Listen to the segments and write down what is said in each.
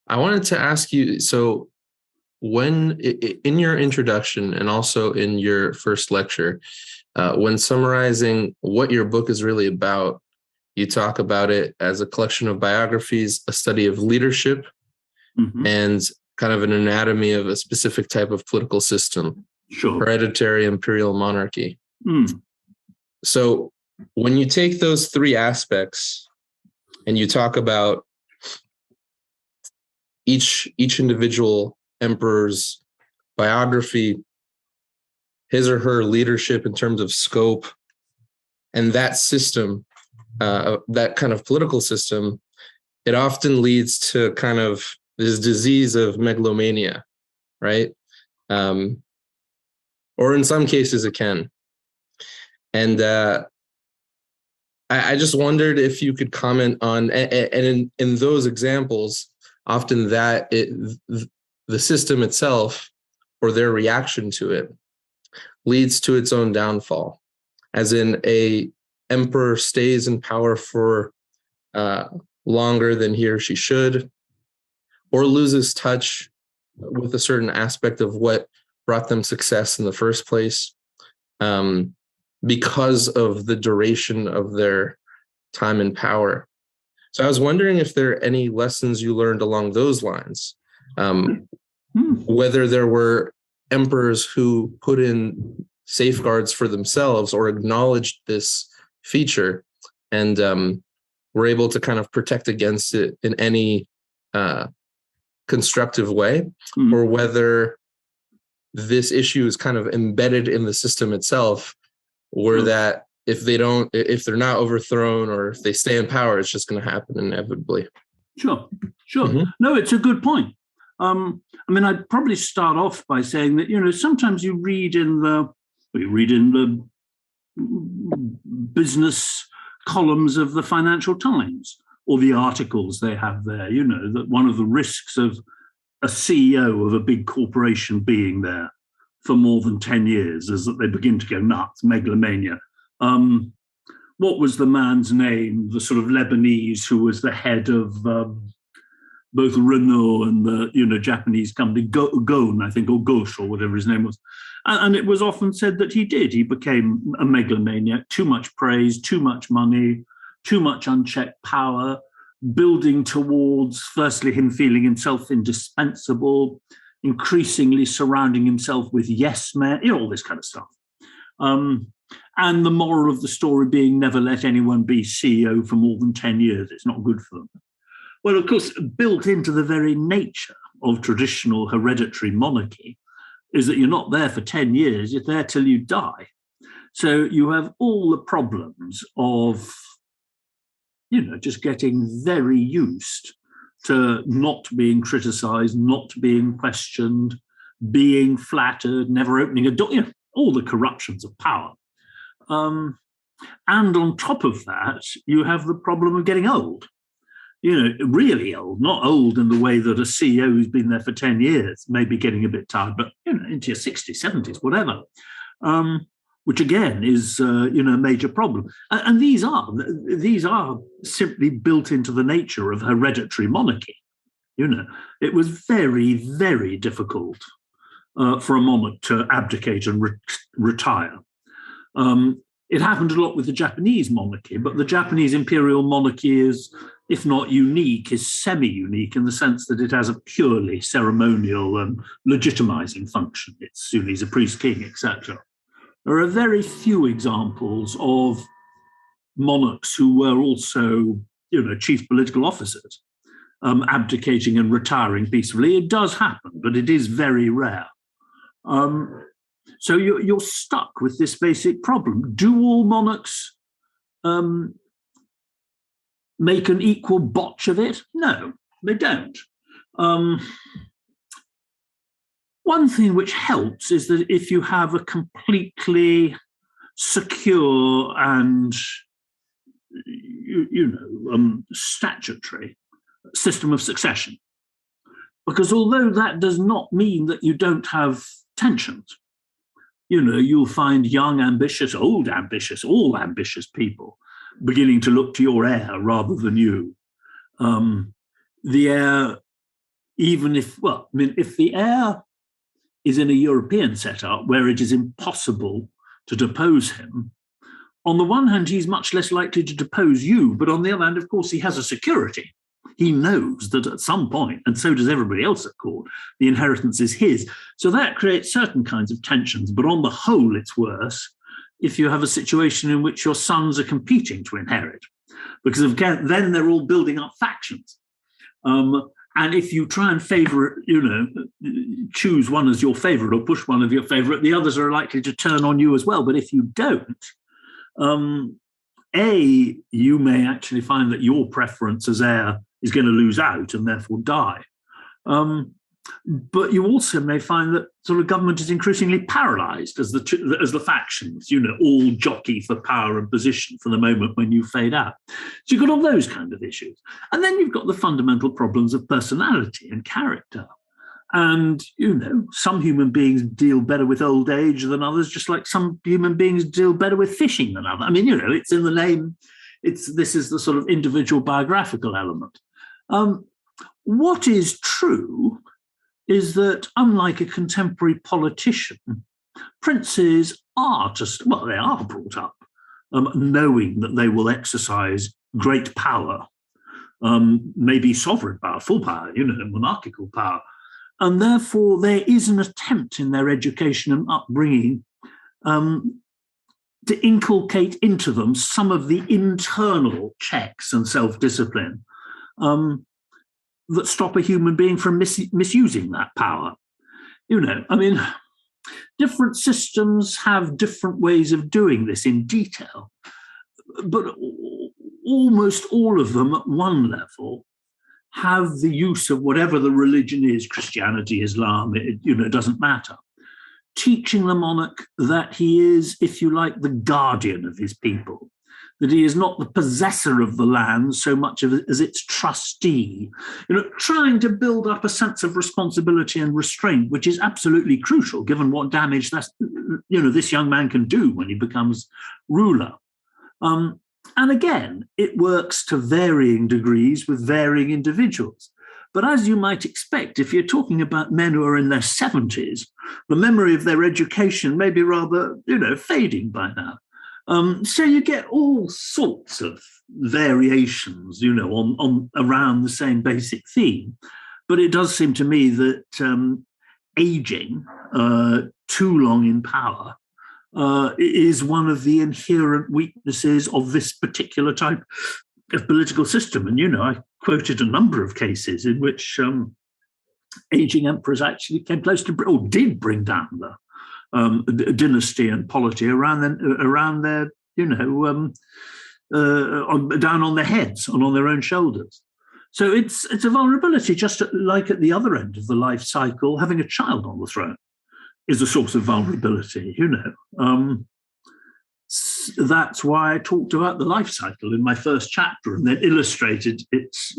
I wanted to ask you, so when in your introduction and also in your first lecture, when summarizing what your book is really about, you talk about it as a collection of biographies, a study of leadership, and kind of an anatomy of a specific type of political system, hereditary imperial monarchy. So when you take those three aspects and you talk about each individual emperor's biography, his or her leadership in terms of scope, and that system, that kind of political system, it often leads to kind of this disease of megalomania, right? Or in some cases it can. And I just wondered if you could comment on, and in those examples, often that the system itself or their reaction to it leads to its own downfall, as in a emperor stays in power for longer than he or she should, or loses touch with a certain aspect of what brought them success in the first place, because of the duration of their time in power. So I was wondering if there are any lessons you learned along those lines, whether there were emperors who put in safeguards for themselves or acknowledged this feature and were able to kind of protect against it in any constructive way, or whether this issue is kind of embedded in the system itself, where that if they're not overthrown or if they stay in power, it's just going to happen inevitably. Sure. No, it's a good point. I mean, I'd probably start off by saying that, sometimes you read in the business columns of the Financial Times or the articles they have there, that one of the risks of a CEO of a big corporation being there for more than 10 years is that they begin to go nuts, megalomania. What was the man's name, the sort of Lebanese who was the head of both Renault and the Japanese company, Ghosn, I think, or Ghosh, or whatever his name was. And it was often said that he became a megalomaniac, too much praise, too much money, too much unchecked power, building towards, firstly, him feeling himself indispensable, increasingly surrounding himself with yes men, all this kind of stuff. And the moral of the story being never let anyone be CEO for more than 10 years. It's not good for them. Well, of course, built into the very nature of traditional hereditary monarchy is that you're not there for 10 years, you're there till you die. So you have all the problems of, just getting very used to not being criticized, not being questioned, being flattered, never opening a door, all the corruptions of power. And on top of that, you have the problem of getting old. Really old, not old in the way that a CEO who's been there for 10 years may be getting a bit tired, but, into your 60s, 70s, whatever, which again is, a major problem. And these are simply built into the nature of hereditary monarchy. It was very, very difficult for a monarch to abdicate and retire. It happened a lot with the Japanese monarchy, but the Japanese imperial monarchy is, if not unique, is semi-unique in the sense that it has a purely ceremonial and legitimizing function. It's, he's a priest king, etc. There are very few examples of monarchs who were also, chief political officers, abdicating and retiring peacefully. It does happen, but it is very rare. So you're stuck with this basic problem. Do all monarchs make an equal botch of it? No, they don't. One thing which helps is that if you have a completely secure and statutory system of succession, because although that does not mean that you don't have tensions, you'll find young, ambitious, old, ambitious, all ambitious people beginning to look to your heir rather than you. The heir even if, well, I mean, if the heir is in a European setup where it is impossible to depose him, on the one hand, he's much less likely to depose you, but on the other hand, of course, he has a security. He knows that at some point, and so does everybody else at court, the inheritance is his. So that creates certain kinds of tensions, but on the whole, it's worse if you have a situation in which your sons are competing to inherit, because again, then they're all building up factions. And if you try and favor, choose one as your favorite or push one of your favorite, the others are likely to turn on you as well. But if you don't, you may actually find that your preference as heir is going to lose out and therefore die. But you also may find that sort of government is increasingly paralyzed as the factions, all jockey for power and position for the moment when you fade out. So you've got all those kind of issues. And then you've got the fundamental problems of personality and character. And, some human beings deal better with old age than others, just like some human beings deal better with fishing than others. I mean, it's in the name. This is the sort of individual biographical element. What is true is that, unlike a contemporary politician, princes are they are brought up knowing that they will exercise great power, maybe sovereign power, full power, monarchical power. And therefore, there is an attempt in their education and upbringing to inculcate into them some of the internal checks and self-discipline that stop a human being from misusing that power. Different systems have different ways of doing this in detail, but almost all of them at one level have the use of whatever the religion is, Christianity, Islam, it doesn't matter, teaching the monarch that he is, if you like, the guardian of his people, that he is not the possessor of the land so much as its trustee, trying to build up a sense of responsibility and restraint, which is absolutely crucial given what damage this young man can do when he becomes ruler. And again, it works to varying degrees with varying individuals. But as you might expect, if you're talking about men who are in their 70s, the memory of their education may be rather, fading by now. So you get all sorts of variations, on around the same basic theme. But it does seem to me that aging too long in power is one of the inherent weaknesses of this particular type of political system. And, I quoted a number of cases in which aging emperors actually came close to, or did bring down the dynasty and polity around their, down on their heads and on their own shoulders. So it's a vulnerability, just like at the other end of the life cycle, having a child on the throne is a source of vulnerability, That's why I talked about the life cycle in my first chapter and then illustrated its,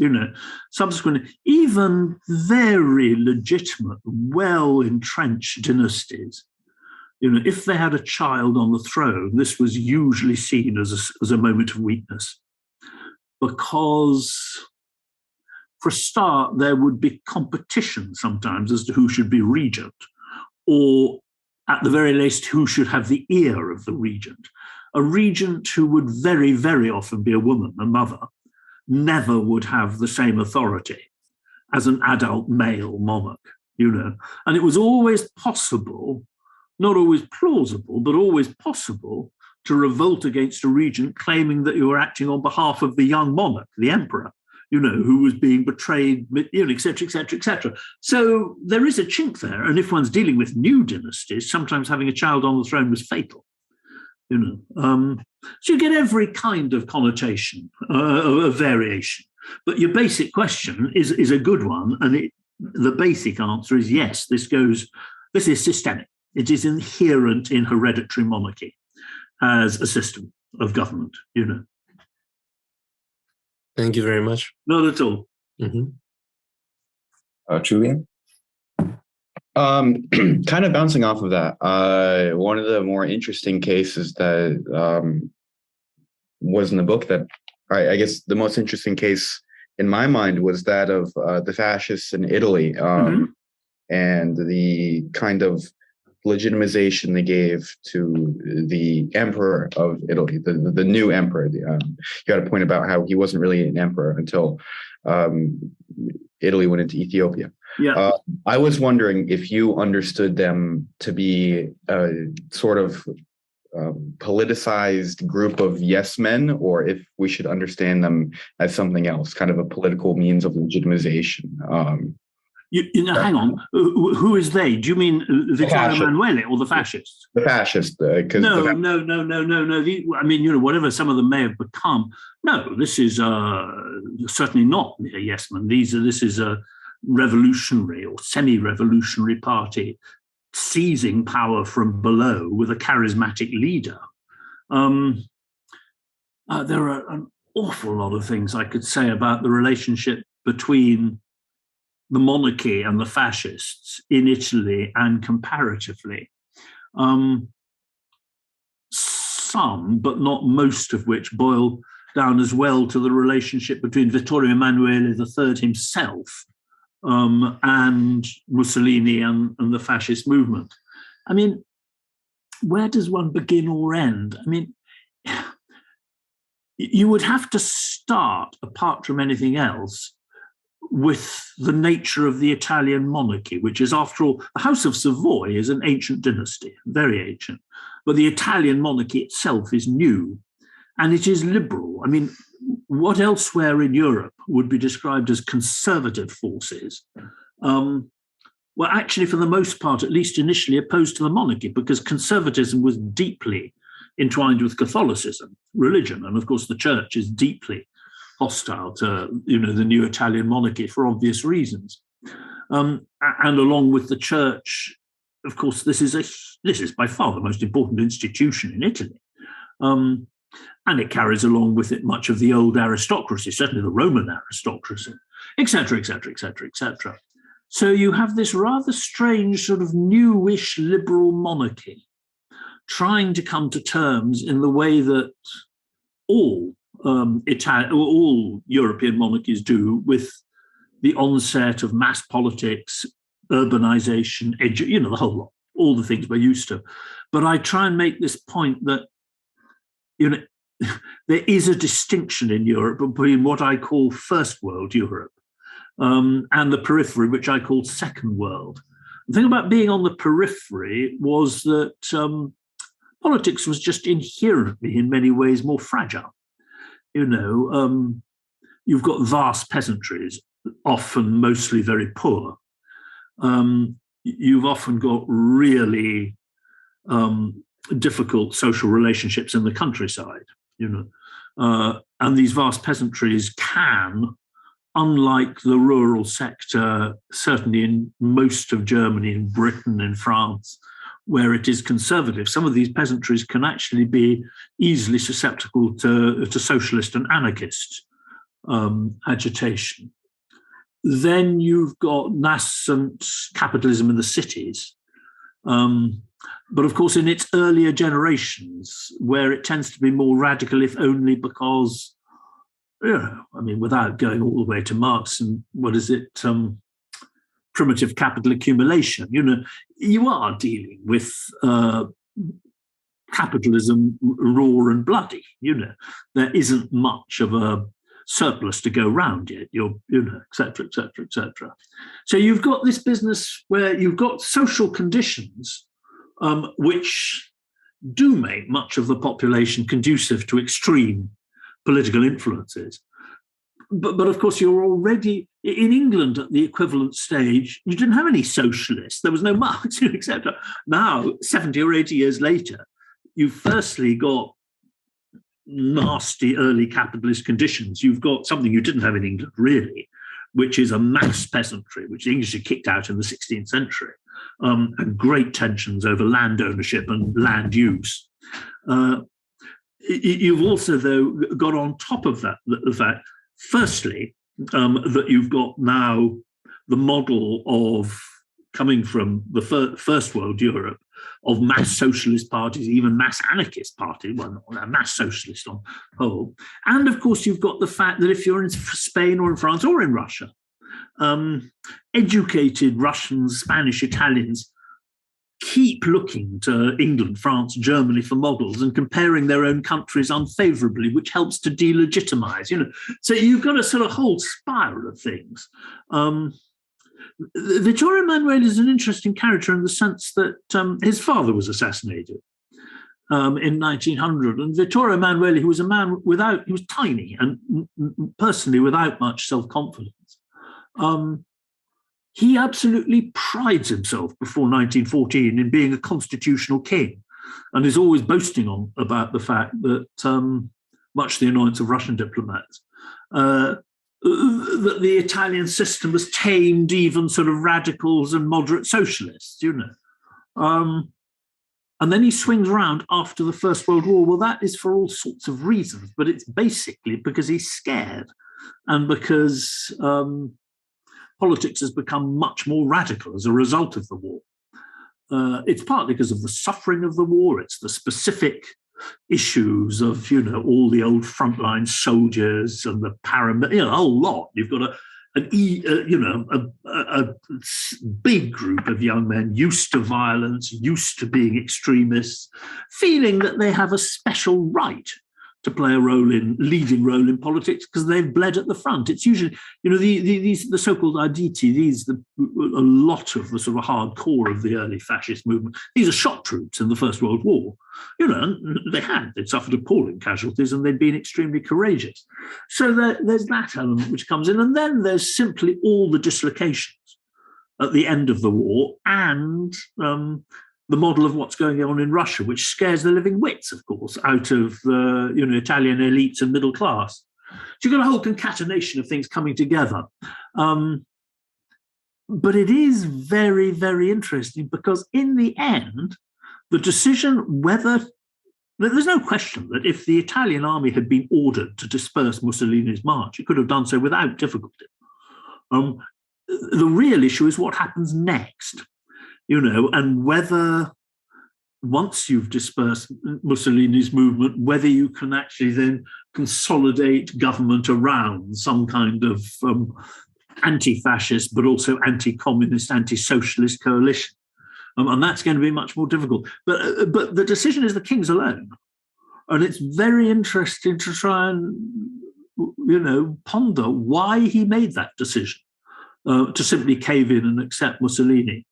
subsequently, even very legitimate, well-entrenched dynasties. If they had a child on the throne, this was usually seen as a moment of weakness, because for a start, there would be competition sometimes as to who should be regent, or at the very least, who should have the ear of the regent. A regent who would very, very often be a woman, a mother, never would have the same authority as an adult male monarch, And it was always possible, not always plausible, but always possible, to revolt against a regent claiming that you were acting on behalf of the young monarch, the emperor, who was being betrayed, et cetera, et cetera, et cetera. So there is a chink there. And if one's dealing with new dynasties, sometimes having a child on the throne was fatal. So you get every kind of connotation, of variation. But your basic question is a good one. And the basic answer is yes, this is systemic. It is inherent in hereditary monarchy as a system of government, Thank you very much. Not at all. Mm-hmm. Julian? Kind of bouncing off of that, one of the more interesting cases that was in the book that I guess the most interesting case in my mind was that of the fascists in Italy, and the kind of legitimization they gave to the emperor of Italy, the new emperor. You got a point about how he wasn't really an emperor until Italy went into Ethiopia. Yeah. I was wondering if you understood them to be a sort of politicized group of yes men, or if we should understand them as something else, kind of a political means of legitimization. You know, hang on. Who is they? Do you mean Vittorio Emanuele or the fascists? The fascists. No. I mean, you know, whatever some of them may have become. No, this is certainly not a yes man. This is a revolutionary or semi-revolutionary party seizing power from below with a charismatic leader. There are an awful lot of things I could say about the relationship between the monarchy and the fascists in Italy and comparatively. Some, but not most of which, boil down as well to the relationship between Vittorio Emanuele III himself and Mussolini and the fascist movement. I mean, where does one begin or end? I mean, you would have to start, apart from anything else, with the nature of the Italian monarchy, which is, after all, the House of Savoy is an ancient dynasty, very ancient, but the Italian monarchy itself is new, and it is liberal. I mean, what elsewhere in Europe would be described as conservative forces were actually, for the most part, at least initially, opposed to the monarchy, because conservatism was deeply entwined with Catholicism, religion, and of course the church is deeply hostile to, you know, the new Italian monarchy for obvious reasons. And along with the church, of course, this is by far the most important institution in Italy. And it carries along with it much of the old aristocracy, certainly the Roman aristocracy, etc., etc., etc., etc. So you have this rather strange sort of newish liberal monarchy trying to come to terms in the way that all European monarchies do with the onset of mass politics, urbanization, you know, the whole lot, all the things we're used to. But I try and make this point that, you know, there is a distinction in Europe between what I call first world Europe and the periphery, which I call second world. The thing about being on the periphery was that politics was just inherently, in many ways, more fragile. You know, you've got vast peasantries, often mostly very poor. You've often got really difficult social relationships in the countryside, you know. And these vast peasantries can, unlike the rural sector, certainly in most of Germany, in Britain, in France, where it is conservative, some of these peasantries can actually be easily susceptible to socialist and anarchist agitation. Then you've got nascent capitalism in the cities. But of course, in its earlier generations, where it tends to be more radical, if only because, you know, I mean, without going all the way to Marx and primitive capital accumulation, you know, you are dealing with capitalism raw and bloody, you know. There isn't much of a surplus to go round yet, you know, et cetera, et cetera, et cetera. So you've got this business where you've got social conditions which do make much of the population conducive to extreme political influences. But of course, you're already, in England at the equivalent stage, you didn't have any socialists. There was no Marx, etc. Now, 70 or 80 years later, you've firstly got nasty early capitalist conditions. You've got something you didn't have in England, really, which is a mass peasantry, which the English had kicked out in the 16th century, and great tensions over land ownership and land use. You've also, though, got on top of that the fact, firstly, that you've got now the model of coming from the first world Europe of mass socialist parties, even mass anarchist parties, well, not mass socialist on the whole. And of course, you've got the fact that if you're in Spain or in France or in Russia, educated Russians, Spanish, Italians keep looking to England, France, Germany for models and comparing their own countries unfavorably, which helps to delegitimize, So you've got a sort of whole spiral of things. Vittorio Emanuele is an interesting character in the sense that his father was assassinated in 1900. And Vittorio Emanuele, who was a man he was tiny and personally without much self-confidence. He absolutely prides himself before 1914 in being a constitutional king, and is always boasting about the fact that, much to the annoyance of Russian diplomats, that the Italian system has tamed even sort of radicals and moderate socialists, And then he swings around after the First World War. Well, that is for all sorts of reasons, but it's basically because he's scared and because politics has become much more radical as a result of the war. It's partly because of the suffering of the war. It's the specific issues of, all the old frontline soldiers and the paramilitary, a whole lot. You've got a big group of young men used to violence, used to being extremists, feeling that they have a special right to play a leading role in politics because they've bled at the front. It's usually, the so-called Arditi, a lot of the sort of hardcore of the early fascist movement. These are shock troops in the First World War. They'd suffered appalling casualties and they'd been extremely courageous. So there's that element which comes in. And then there's simply all the dislocations at the end of the war and the model of what's going on in Russia, which scares the living wits, of course, out of the Italian elites and middle class. So you've got a whole concatenation of things coming together. But it is very, very interesting because in the end, the decision there's no question that if the Italian army had been ordered to disperse Mussolini's march, it could have done so without difficulty. The real issue is what happens next. And whether once you've dispersed Mussolini's movement, whether you can actually then consolidate government around some kind of anti-fascist, but also anti-communist, anti-socialist coalition. And that's going to be much more difficult. But the decision is the king's alone. And it's very interesting to try and, ponder why he made that decision to simply cave in and accept Mussolini.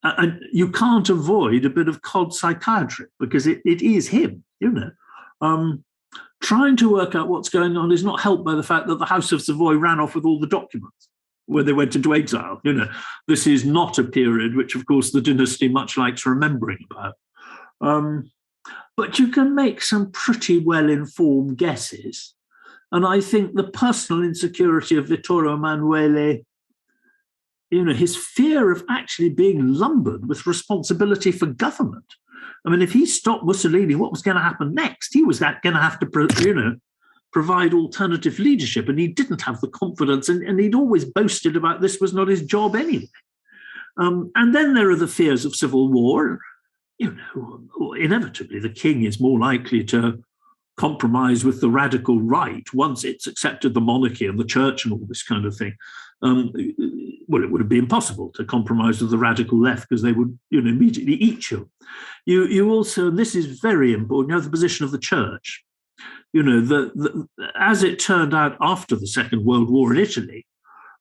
And you can't avoid a bit of cod psychiatry because it is him, Trying to work out what's going on is not helped by the fact that the House of Savoy ran off with all the documents when they went into exile. This is not a period which, of course, the dynasty much likes remembering about. But you can make some pretty well-informed guesses. And I think the personal insecurity of Vittorio Emanuele, his fear of actually being lumbered with responsibility for government. I mean, if he stopped Mussolini, what was going to happen next? He was going to have to, provide alternative leadership, and he didn't have the confidence, and he'd always boasted about this was not his job anyway. And then there are the fears of civil war. Inevitably, the king is more likely to compromise with the radical right once it's accepted the monarchy and the church and all this kind of thing. It would be impossible to compromise with the radical left because they would immediately eat you. You also, and this is very important, the position of the church. As it turned out after the Second World War in Italy,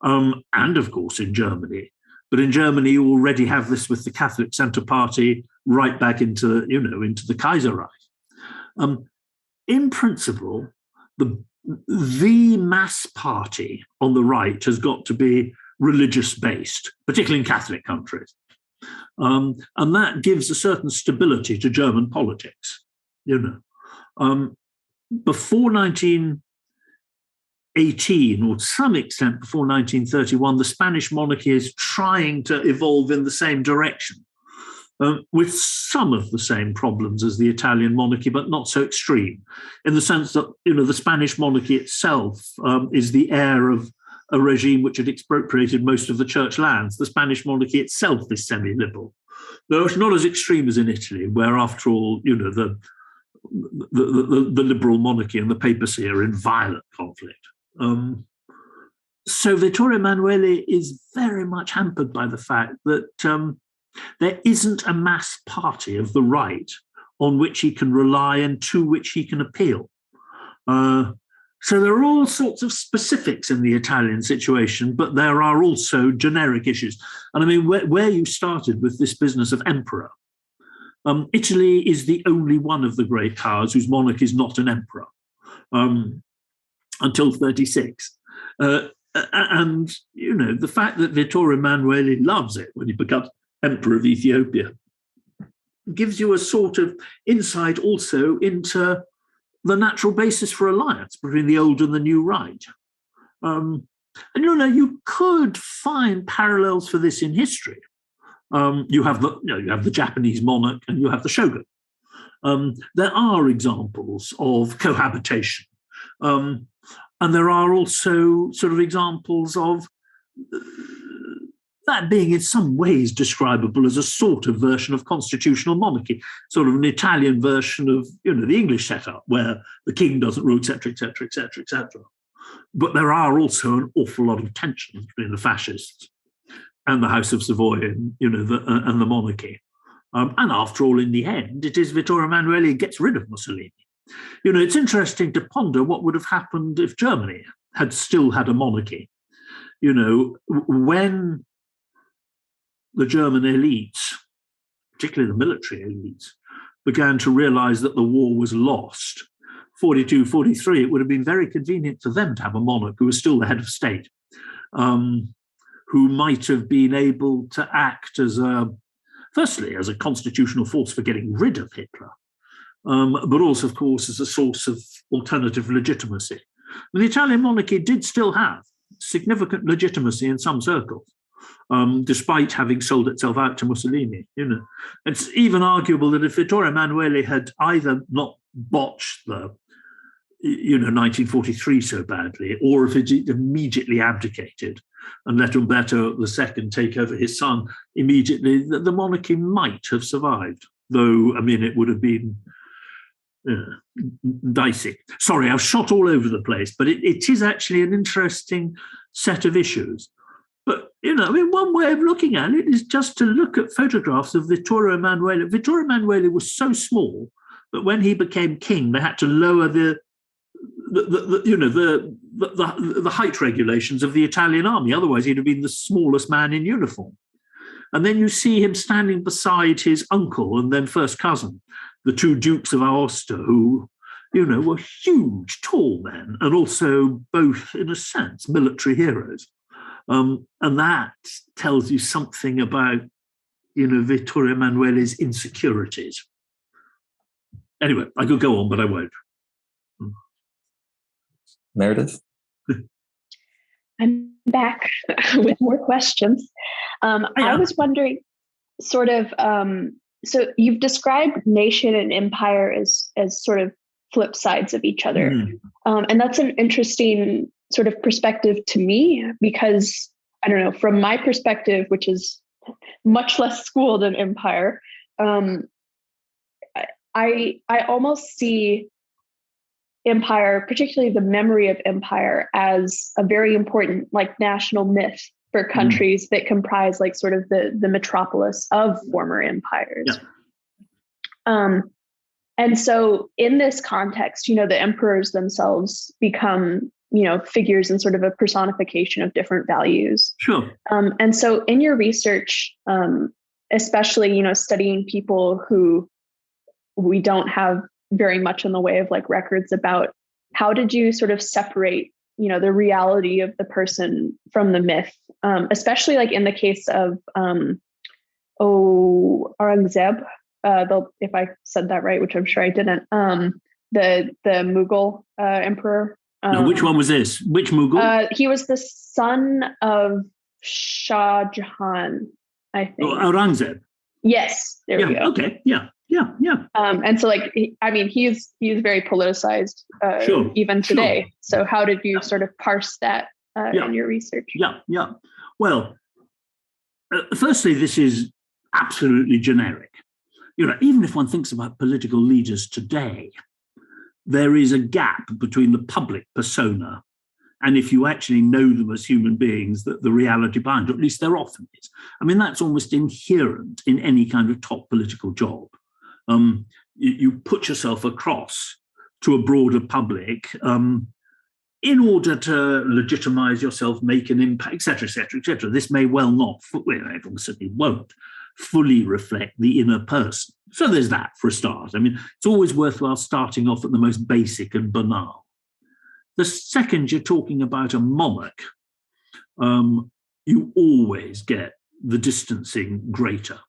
and of course in Germany, but in Germany you already have this with the Catholic Centre Party right back into the Kaiserreich. In principle, the mass party on the right has got to be religious-based, particularly in Catholic countries. And that gives a certain stability to German politics, Before 1918, or to some extent before 1931, the Spanish monarchy is trying to evolve in the same direction. With some of the same problems as the Italian monarchy, but not so extreme, in the sense that the Spanish monarchy itself is the heir of a regime which had expropriated most of the church lands. The Spanish monarchy itself is semi-liberal. Though it's not as extreme as in Italy, where, after all, the liberal monarchy and the papacy are in violent conflict. So Vittorio Emanuele is very much hampered by the fact that there isn't a mass party of the right on which he can rely and to which he can appeal. So there are all sorts of specifics in the Italian situation, but there are also generic issues. And I mean, where you started with this business of emperor, Italy is the only one of the great powers whose monarch is not an emperor until 36. And, the fact that Vittorio Emanuele loves it when he becomes emperor of Ethiopia gives you a sort of insight also into the natural basis for alliance between the old and the new right. And you could find parallels for this in history. You have the Japanese monarch and you have the shogun. There are examples of cohabitation, and there are also sort of examples of that being in some ways describable as a sort of version of constitutional monarchy, sort of an Italian version of the English setup where the king doesn't rule, etc., etc., etc., etc. But there are also an awful lot of tensions between the fascists and the House of Savoy and and the monarchy. And after all, in the end, it is Vittorio Emanuele who gets rid of Mussolini. It's interesting to ponder what would have happened if Germany had still had a monarchy. When the German elites, particularly the military elites, began to realize that the war was lost, 42, 43, it would have been very convenient for them to have a monarch who was still the head of state, who might have been able to act firstly, as a constitutional force for getting rid of Hitler, but also, of course, as a source of alternative legitimacy. And the Italian monarchy did still have significant legitimacy in some circles, despite having sold itself out to Mussolini. It's even arguable that if Vittorio Emanuele had either not botched the 1943 so badly, or if it immediately abdicated and let Umberto II take over his son immediately, the monarchy might have survived. Though, I mean, it would have been dicey. Sorry, I've shot all over the place, but it is actually an interesting set of issues. But, one way of looking at it is just to look at photographs of Vittorio Emanuele. Vittorio Emanuele was so small that when he became king, they had to lower the height regulations of the Italian army. Otherwise, he'd have been the smallest man in uniform. And then you see him standing beside his uncle and then first cousin, the two Dukes of Aosta, who, were huge, tall men, and also both, in a sense, military heroes. And that tells you something about, Vittorio Emanuele's insecurities. Anyway, I could go on, but I won't. Meredith? I'm back with more questions. I was wondering, sort of, so you've described nation and empire as sort of flip sides of each other. And that's an interesting sort of perspective to me, because, I don't know, from my perspective, which is much less schooled in empire, I almost see empire, particularly the memory of empire, as a very important national myth for countries that comprise sort of the metropolis of former empires. Yeah. And so in this context, the emperors themselves become, figures and sort of a personification of different values. Sure. And so in your research, especially, studying people who we don't have very much in the way of records about, how did you sort of separate, the reality of the person from the myth, especially in the case of Aurangzeb, if I said that right, which I'm sure I didn't, the Mughal emperor. No, which one was this? Which Mughal? He was the son of Shah Jahan, I think. Oh, Aurangzeb. Yes, there we go. Okay, yeah. And so, he's very politicized, sure. even today. Sure. So, how did you sort of parse that in your research? Yeah. Well, firstly, this is absolutely generic. Even if one thinks about political leaders today, there is a gap between the public persona and if you actually know them as human beings, the reality behind it, or at least there often is. I mean, that's almost inherent in any kind of top political job. You put yourself across to a broader public in order to legitimize yourself, make an impact, etc., etc., etc. This may well not, it certainly won't fully reflect the inner person. So there's that for a start. I mean, it's always worthwhile starting off at the most basic and banal. The second you're talking about a monarch, you always get the distancing greater,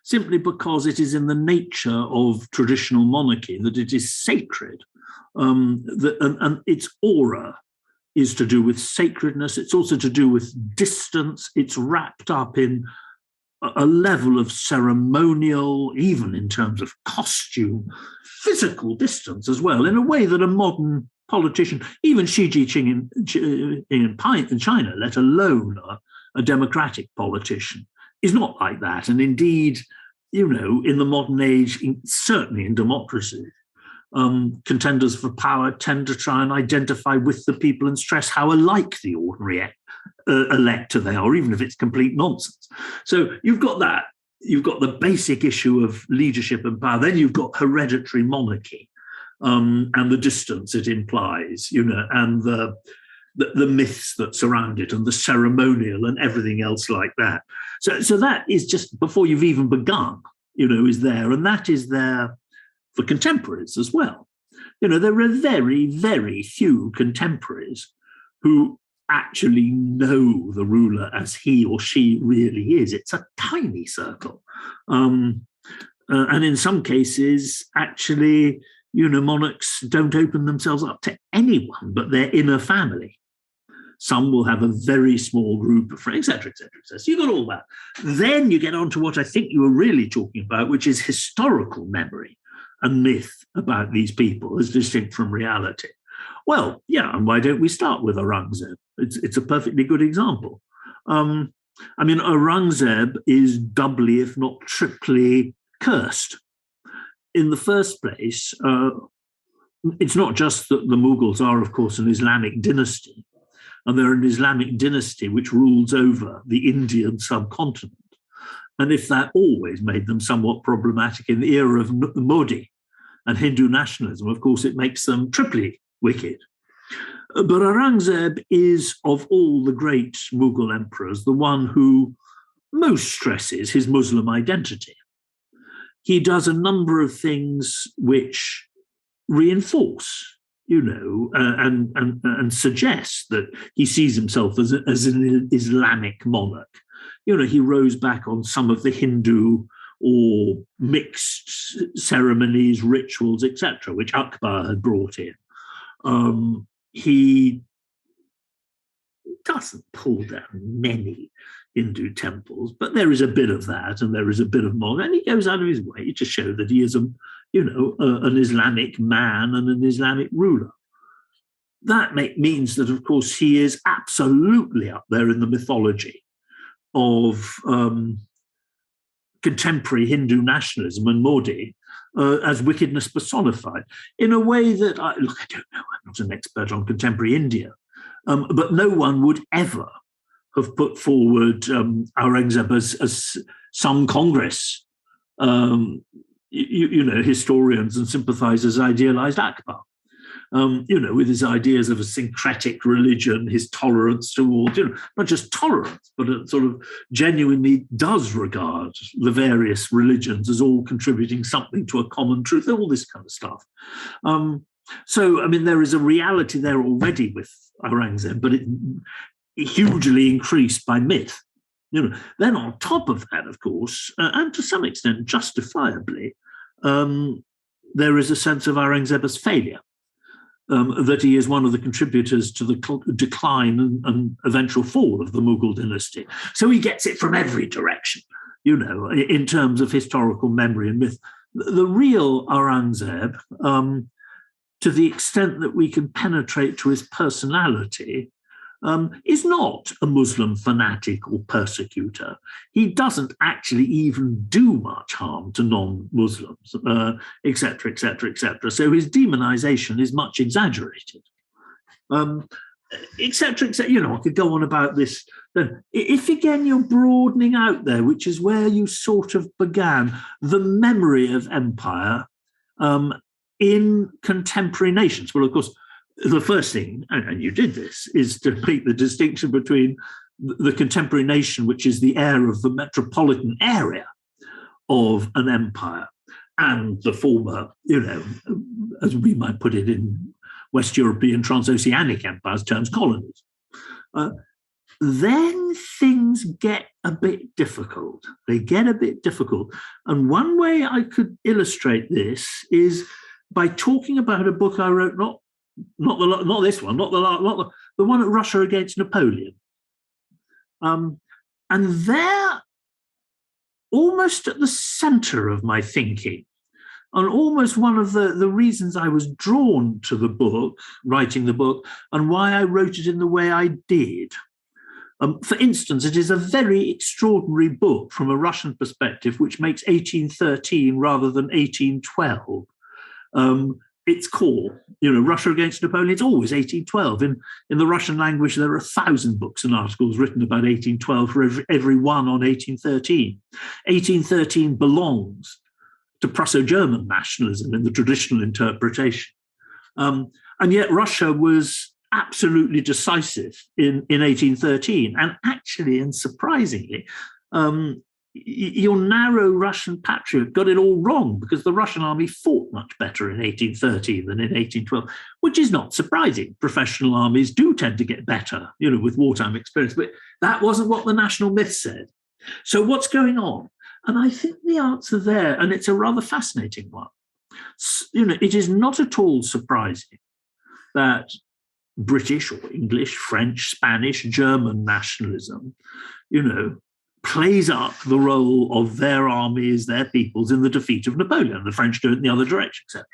simply because it is in the nature of traditional monarchy that it is sacred. And its aura is to do with sacredness. It's also to do with distance. It's wrapped up in a level of ceremonial, even in terms of costume, physical distance as well, in a way that a modern politician, even Xi Jinping in China, let alone a democratic politician, is not like that. And indeed, in the modern age, certainly in democracy, contenders for power tend to try and identify with the people and stress how alike the ordinary elector they are, even if it's complete nonsense. So you've got that. You've got the basic issue of leadership and power. Then you've got hereditary monarchy and the distance it implies, and the myths that surround it and the ceremonial and everything else like that. So that is just before you've even begun, is there. And that is there for contemporaries as well. There are very, very few contemporaries who actually know the ruler as he or she really is. It's a tiny circle. And in some cases, actually, monarchs don't open themselves up to anyone but their inner family. Some will have a very small group of friends, etc., etc., etc. So you've got all that. Then you get on to what I think you were really talking about, which is historical memory and myth about these people as distinct from reality. Well, yeah, and why don't we start with Aurangzeb? It's a perfectly good example. Aurangzeb is doubly, if not triply, cursed. In the first place, it's not just that the Mughals are, of course, an Islamic dynasty, and they're an Islamic dynasty which rules over the Indian subcontinent. And if that always made them somewhat problematic in the era of Modi and Hindu nationalism, of course, it makes them triply wicked. But Aurangzeb is, of all the great Mughal emperors, the one who most stresses his Muslim identity. He does a number of things which reinforce, and suggest that he sees himself as an Islamic monarch. He rose back on some of the Hindu or mixed ceremonies, rituals, etc., which Akbar had brought in. He doesn't pull down many Hindu temples, but there is a bit of that, and there is a bit of more, and he goes out of his way to show that he is an Islamic man and an Islamic ruler. That means that, of course, he is absolutely up there in the mythology of contemporary Hindu nationalism and Modi as wickedness personified, in a way that, I don't know, I'm not an expert on contemporary India, but no one would ever have put forward Aurangzeb as some Congress, historians and sympathizers idealized Akbar. With his ideas of a syncretic religion, his tolerance towards, not just tolerance, but it sort of genuinely does regard the various religions as all contributing something to a common truth, all this kind of stuff. There is a reality there already with Aurangzeb, but it hugely increased by myth. Then on top of that, of course, and to some extent justifiably, there is a sense of Aurangzeb as failure. That he is one of the contributors to the decline and eventual fall of the Mughal dynasty. So he gets it from every direction, in terms of historical memory and myth. The real Aurangzeb, to the extent that we can penetrate to his personality, is not a Muslim fanatic or persecutor. He doesn't actually even do much harm to non-Muslims, etc., etc., etc. So his demonization is much exaggerated, etc., etc. I could go on about this. If again you're broadening out there, which is where you sort of began, the memory of empire in contemporary nations. Well, of course, the first thing, and you did this, is to make the distinction between the contemporary nation, which is the heir of the metropolitan area of an empire, and the former, as we might put it in West European transoceanic empires terms, colonies. Then things get a bit difficult. They get a bit difficult. And one way I could illustrate this is by talking about a book I wrote, not this one, not the one at Russia against Napoleon. And there, almost at the center of my thinking, and almost one of the reasons I was drawn to the book, writing the book, and why I wrote it in the way I did. For instance, it is a very extraordinary book from a Russian perspective, which makes 1813 rather than 1812 its core. Russia against Napoleon, it's always 1812. In the Russian language, there are 1,000 books and articles written about 1812 for every one on 1813. 1813 belongs to Prusso-German nationalism in the traditional interpretation. And yet Russia was absolutely decisive in 1813. And actually, and surprisingly, your narrow Russian patriot got it all wrong, because the Russian army fought much better in 1813 than in 1812, which is not surprising. Professional armies do tend to get better, with wartime experience, but that wasn't what the national myth said. So what's going on? And I think the answer there, and it's a rather fascinating one, it is not at all surprising that British or English, French, Spanish, German nationalism, plays up the role of their armies, their peoples in the defeat of Napoleon. The French do it in the other direction, etc.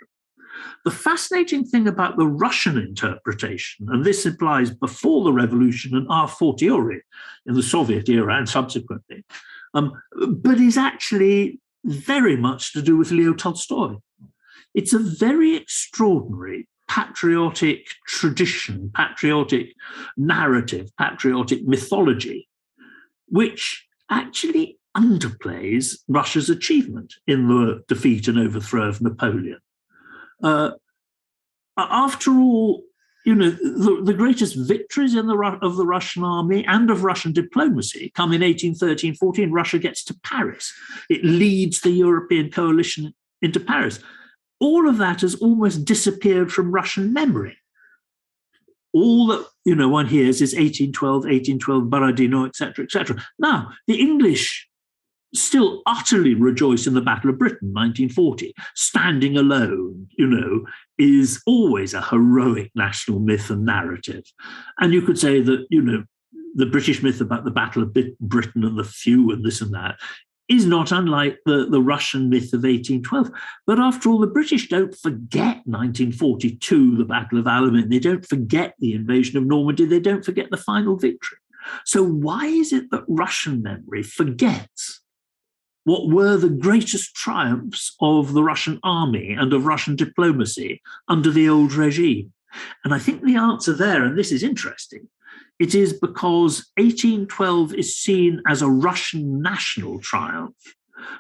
The fascinating thing about the Russian interpretation, and this applies before the revolution and a fortiori in the Soviet era and subsequently, but is actually very much to do with Leo Tolstoy. It's a very extraordinary patriotic tradition, patriotic narrative, patriotic mythology, which actually underplays Russia's achievement in the defeat and overthrow of Napoleon. After all, the greatest victories of the Russian army and of Russian diplomacy come in 1813-14. Russia gets to Paris. It leads the European coalition into Paris. All of that has almost disappeared from Russian memory. All that one hears is 1812, Borodino, etc., etc. Now, the English still utterly rejoice in the Battle of Britain, 1940. Standing alone, is always a heroic national myth and narrative. And you could say that, the British myth about the Battle of Britain and the few and this and that is not unlike the Russian myth of 1812. But after all, the British don't forget 1942, the Battle of Alamein. They don't forget the invasion of Normandy. They don't forget the final victory. So why is it that Russian memory forgets what were the greatest triumphs of the Russian army and of Russian diplomacy under the old regime? And I think the answer there, and this is interesting, it is because 1812 is seen as a Russian national triumph,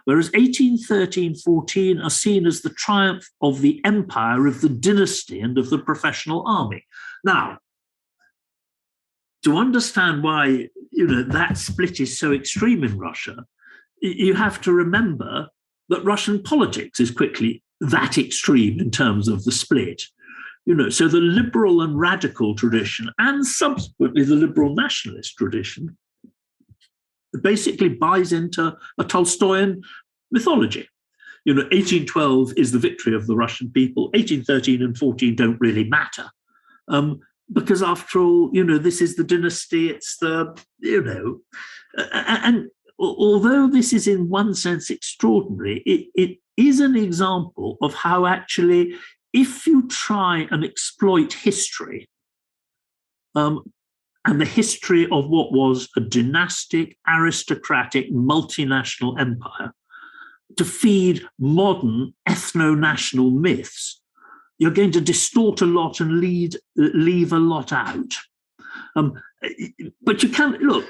whereas 1813-14 are seen as the triumph of the empire, of the dynasty, and of the professional army. Now, to understand why that split is so extreme in Russia, you have to remember that Russian politics is quickly that extreme in terms of the split. So the liberal and radical tradition, and subsequently the liberal nationalist tradition, basically buys into a Tolstoyan mythology. 1812 is the victory of the Russian people. 1813 and 14 don't really matter. Because after all, this is the dynasty, it's the, and although this is in one sense extraordinary, it is an example of how actually, if you try and exploit history, and the history of what was a dynastic, aristocratic, multinational empire to feed modern ethno-national myths, you're going to distort a lot and leave a lot out. But you can't look.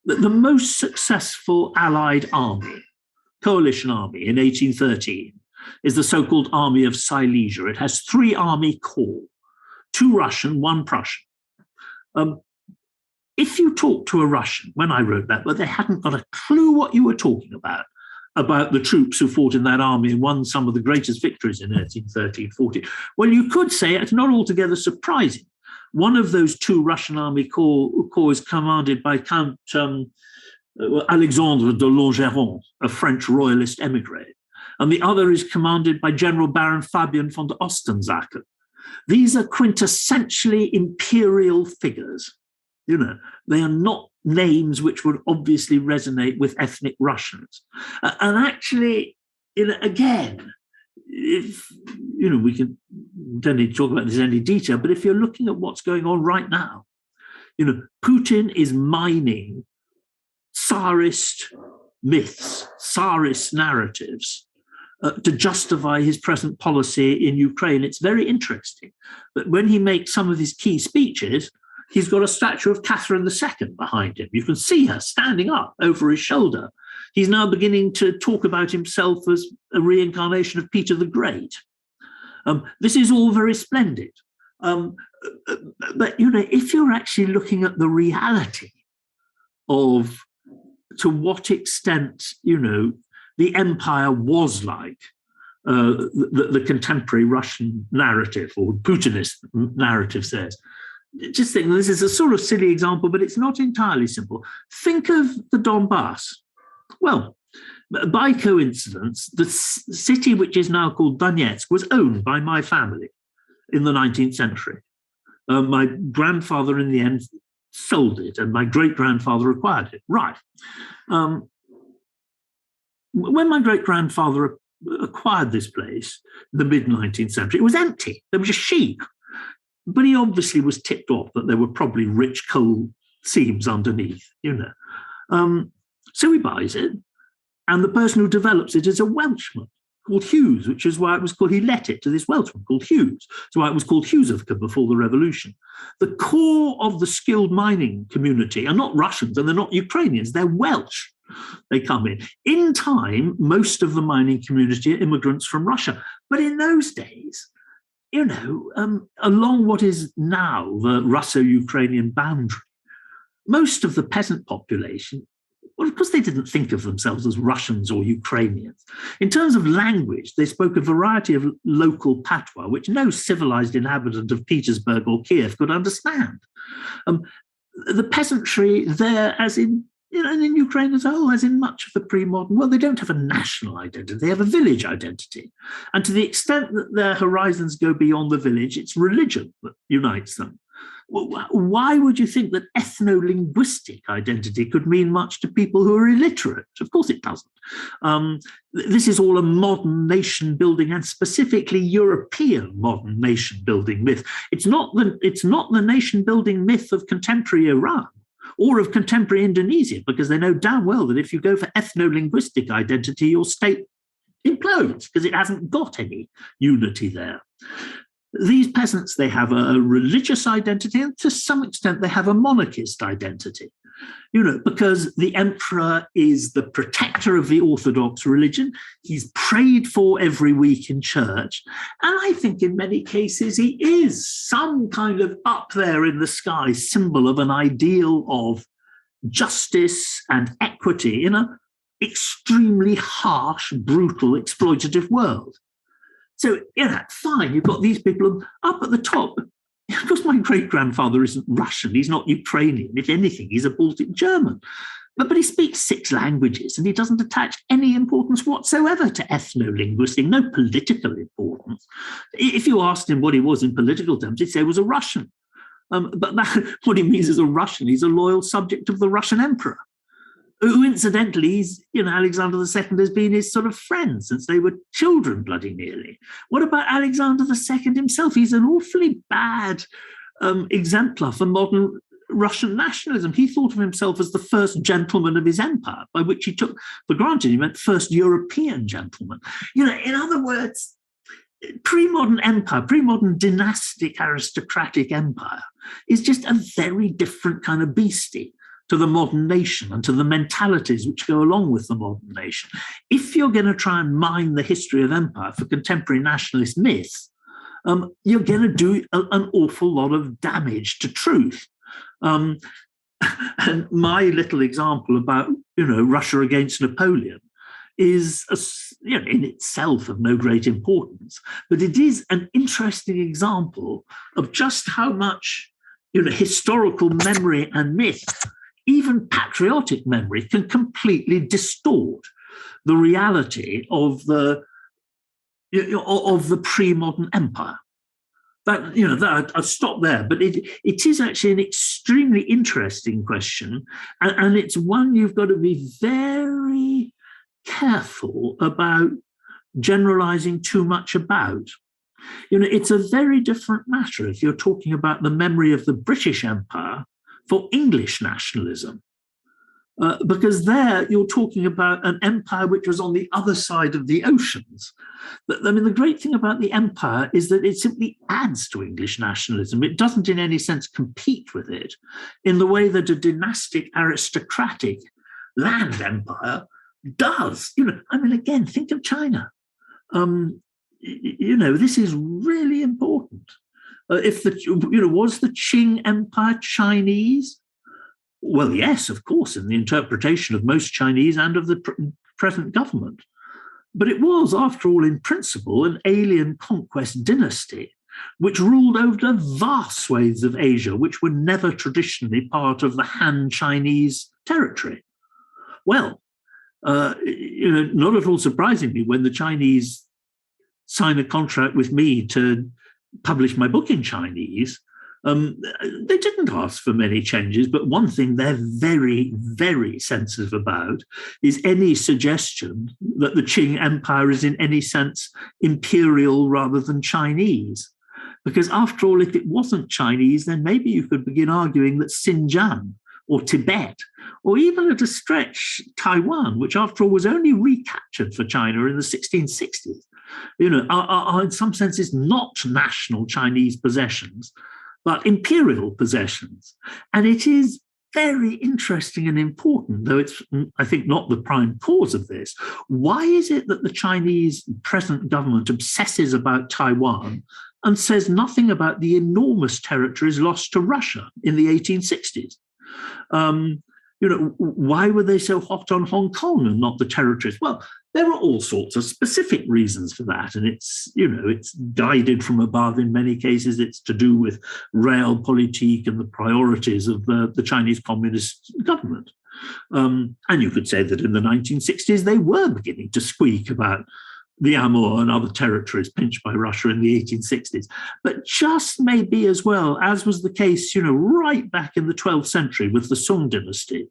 The most successful Allied army, coalition army in 1813, is the so-called Army of Silesia. It has 3 army corps, 2 Russian, 1 Prussian. If you talk to a Russian, when I wrote that, but they hadn't got a clue what you were talking about the troops who fought in that army and won some of the greatest victories in 1813-14, well, you could say it's not altogether surprising. One of those 2 Russian army corps is commanded by Count Alexandre de Longeron, a French royalist émigré, and the other is commanded by General Baron Fabian von der Ostensacker. These are quintessentially imperial figures. You know, they are not names which would obviously resonate with ethnic Russians. And actually, again, if we don't need to talk about this in any detail, but if you're looking at what's going on right now, Putin is mining Tsarist myths, Tsarist narratives to justify his present policy in Ukraine. It's very interesting. But when he makes some of his key speeches, he's got a statue of Catherine II behind him. You can see her standing up over his shoulder. He's now beginning to talk about himself as a reincarnation of Peter the Great. This is all very splendid. But, if you're actually looking at the reality of to what extent, the empire was like the contemporary Russian narrative or Putinist narrative says, just think this is a sort of silly example, but it's not entirely simple. Think of the Donbass. Well, by coincidence, the city which is now called Donetsk was owned by my family in the 19th century. My grandfather, in the end, sold it, and my great-grandfather acquired it. Right. When my great-grandfather acquired this place in the mid-19th century, it was empty. There was just sheep. But he obviously was tipped off that there were probably rich coal seams underneath, So he buys it, and the person who develops it is a Welshman called Hughes, which is why it was called, he let it to this Welshman called Hughes. That's why it was called Hughesovka before the revolution. The core of the skilled mining community are not Russians and they're not Ukrainians, they're Welsh. They come in. In time, most of the mining community are immigrants from Russia. But in those days, along what is now the Russo-Ukrainian boundary, most of the peasant population, well, of course, they didn't think of themselves as Russians or Ukrainians. In terms of language, they spoke a variety of local patois, which no civilized inhabitant of Petersburg or Kiev could understand. The peasantry there, as in Ukraine as a whole, as in much of the pre-modern world, they don't have a national identity, they have a village identity. And to the extent that their horizons go beyond the village, it's religion that unites them. Why would you think that ethno-linguistic identity could mean much to people who are illiterate? Of course it doesn't. This is all a modern nation-building and specifically European modern nation-building myth. It's not the nation-building myth of contemporary Iran or of contemporary Indonesia, because they know damn well that if you go for ethno-linguistic identity, your state implodes because it hasn't got any unity there. These peasants, they have a religious identity, and to some extent they have a monarchist identity, because the emperor is the protector of the Orthodox religion. He's prayed for every week in church. And I think in many cases he is some kind of up there in the sky symbol of an ideal of justice and equity in an extremely harsh, brutal, exploitative world. So, fine, you've got these people up at the top. Of course, my great-grandfather isn't Russian. He's not Ukrainian. If anything, he's a Baltic German. But he speaks 6 languages, and he doesn't attach any importance whatsoever to ethno-linguistic, no political importance. If you asked him what he was in political terms, he'd say he was a Russian. But what he means is a Russian. He's a loyal subject of the Russian emperor, who incidentally, Alexander II has been his sort of friend since they were children, bloody nearly. What about Alexander II himself? He's an awfully bad exemplar for modern Russian nationalism. He thought of himself as the first gentleman of his empire, by which he took for granted he meant first European gentleman. In other words, pre-modern empire, pre-modern dynastic aristocratic empire is just a very different kind of beastie to the modern nation and to the mentalities which go along with the modern nation. If you're going to try and mine the history of empire for contemporary nationalist myths, you're going to do an awful lot of damage to truth. And my little example about, Russia against Napoleon is in itself of no great importance, but it is an interesting example of just how much historical memory and myth, even patriotic memory, can completely distort the reality of the pre-modern empire. That I'll stop there, but it is actually an extremely interesting question, and it's one you've got to be very careful about generalizing too much about. It's a very different matter if you're talking about the memory of the British Empire for English nationalism, because there you're talking about an empire which was on the other side of the oceans. The great thing about the empire is that it simply adds to English nationalism. It doesn't in any sense compete with it in the way that a dynastic aristocratic land empire does. Again, think of China. This is really important. Was the Qing Empire Chinese? Well, yes, of course, in the interpretation of most Chinese and of the present government. But it was, after all, in principle, an alien conquest dynasty which ruled over vast swathes of Asia, which were never traditionally part of the Han Chinese territory. Well, not at all surprisingly, when the Chinese signed a contract with me to publish my book in Chinese, they didn't ask for many changes, but one thing they're very, very sensitive about is any suggestion that the Qing Empire is in any sense imperial rather than Chinese. Because after all, if it wasn't Chinese, then maybe you could begin arguing that Xinjiang or Tibet, or even at a stretch, Taiwan, which after all was only recaptured for China in the 1660s, are in some senses not national Chinese possessions, but imperial possessions. And it is very interesting and important, though it's, I think, not the prime cause of this. Why is it that the Chinese present government obsesses about Taiwan and says nothing about the enormous territories lost to Russia in the 1860s? Why were they so hot on Hong Kong and not the territories? Well, there are all sorts of specific reasons for that, and it's guided from above in many cases. It's to do with realpolitik and the priorities of the Chinese Communist government. And you could say that in the 1960s, they were beginning to squeak about the Amur and other territories pinched by Russia in the 1860s. But just maybe as well, as was the case, right back in the 12th century with the Song dynasty,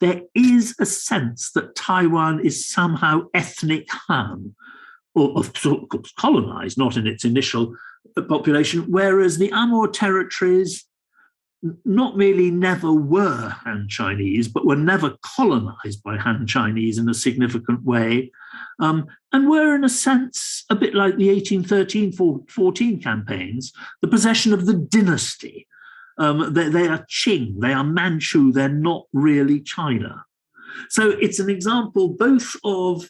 there is a sense that Taiwan is somehow ethnic Han, or of course colonized, not in its initial population, whereas the Amur territories not merely never were Han Chinese, but were never colonized by Han Chinese in a significant way, and were in a sense, a bit like the 1813-14 campaigns, the possession of the dynasty. They are Qing, they are Manchu, they're not really China. So it's an example both of,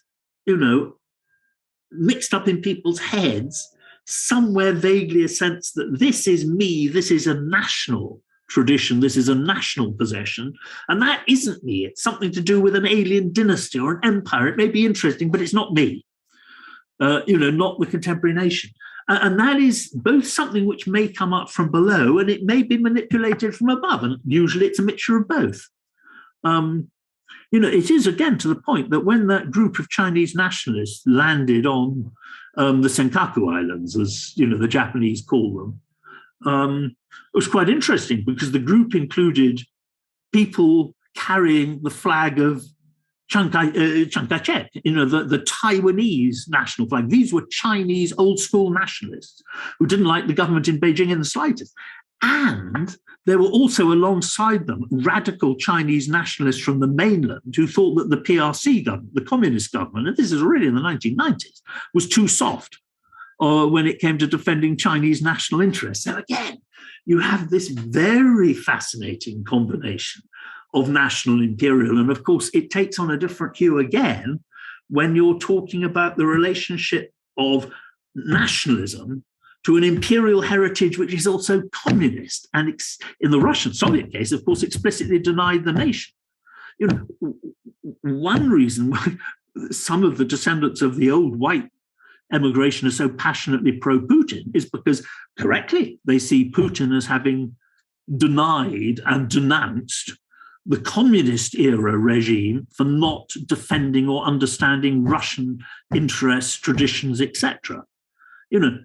mixed up in people's heads, somewhere vaguely a sense that this is me, this is a national tradition, this is a national possession, and that isn't me. It's something to do with an alien dynasty or an empire. It may be interesting, but it's not me, not the contemporary nation. And that is both something which may come up from below and it may be manipulated from above, and usually it's a mixture of both. It is, again, to the point that when that group of Chinese nationalists landed on the Senkaku Islands, as the Japanese call them, it was quite interesting because the group included people carrying the flag of Chiang Kai-shek, the Taiwanese national flag. These were Chinese old school nationalists who didn't like the government in Beijing in the slightest. And there were also alongside them radical Chinese nationalists from the mainland who thought that the PRC government, the communist government, and this is already in the 1990s, was too soft when it came to defending Chinese national interests. So again, you have this very fascinating combination of national imperial. And of course, it takes on a different hue again when you're talking about the relationship of nationalism to an imperial heritage which is also communist, and in the Russian Soviet case, of course, explicitly denied the nation. You know, one reason why some of the descendants of the old white emigration are so passionately pro-Putin is because, correctly, they see Putin as having denied and denounced the communist era regime for not defending or understanding Russian interests, traditions, etc. You know,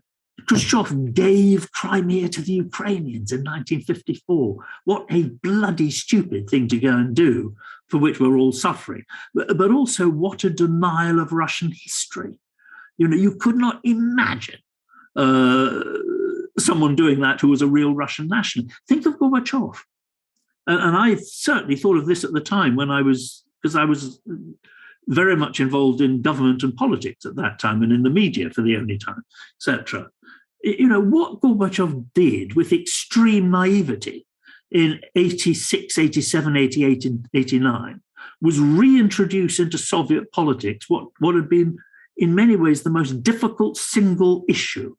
Khrushchev gave Crimea to the Ukrainians in 1954. What a bloody stupid thing to go and do, for which we're all suffering. But also, what a denial of Russian history. You know, you could not imagine someone doing that who was a real Russian nationalist. Think of Gorbachev. And I certainly thought of this at the time because I was very much involved in government and politics at that time, and in the media for the only time, etc. You know, what Gorbachev did with extreme naivety in 86, 87, 88, and 89 was reintroduce into Soviet politics what had been, in many ways, the most difficult single issue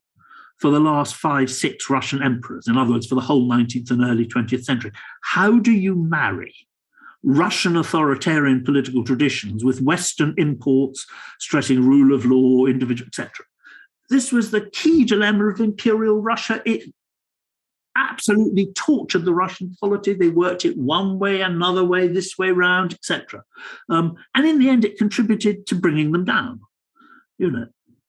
for the last 5, 6 Russian emperors, in other words, for the whole 19th and early 20th century. How do you marry Russian authoritarian political traditions with Western imports stressing rule of law, individual, etc.? This was the key dilemma of imperial Russia. It absolutely tortured the Russian polity. They worked it one way, another way, this way round, etc. And in the end, it contributed to bringing them down. You know,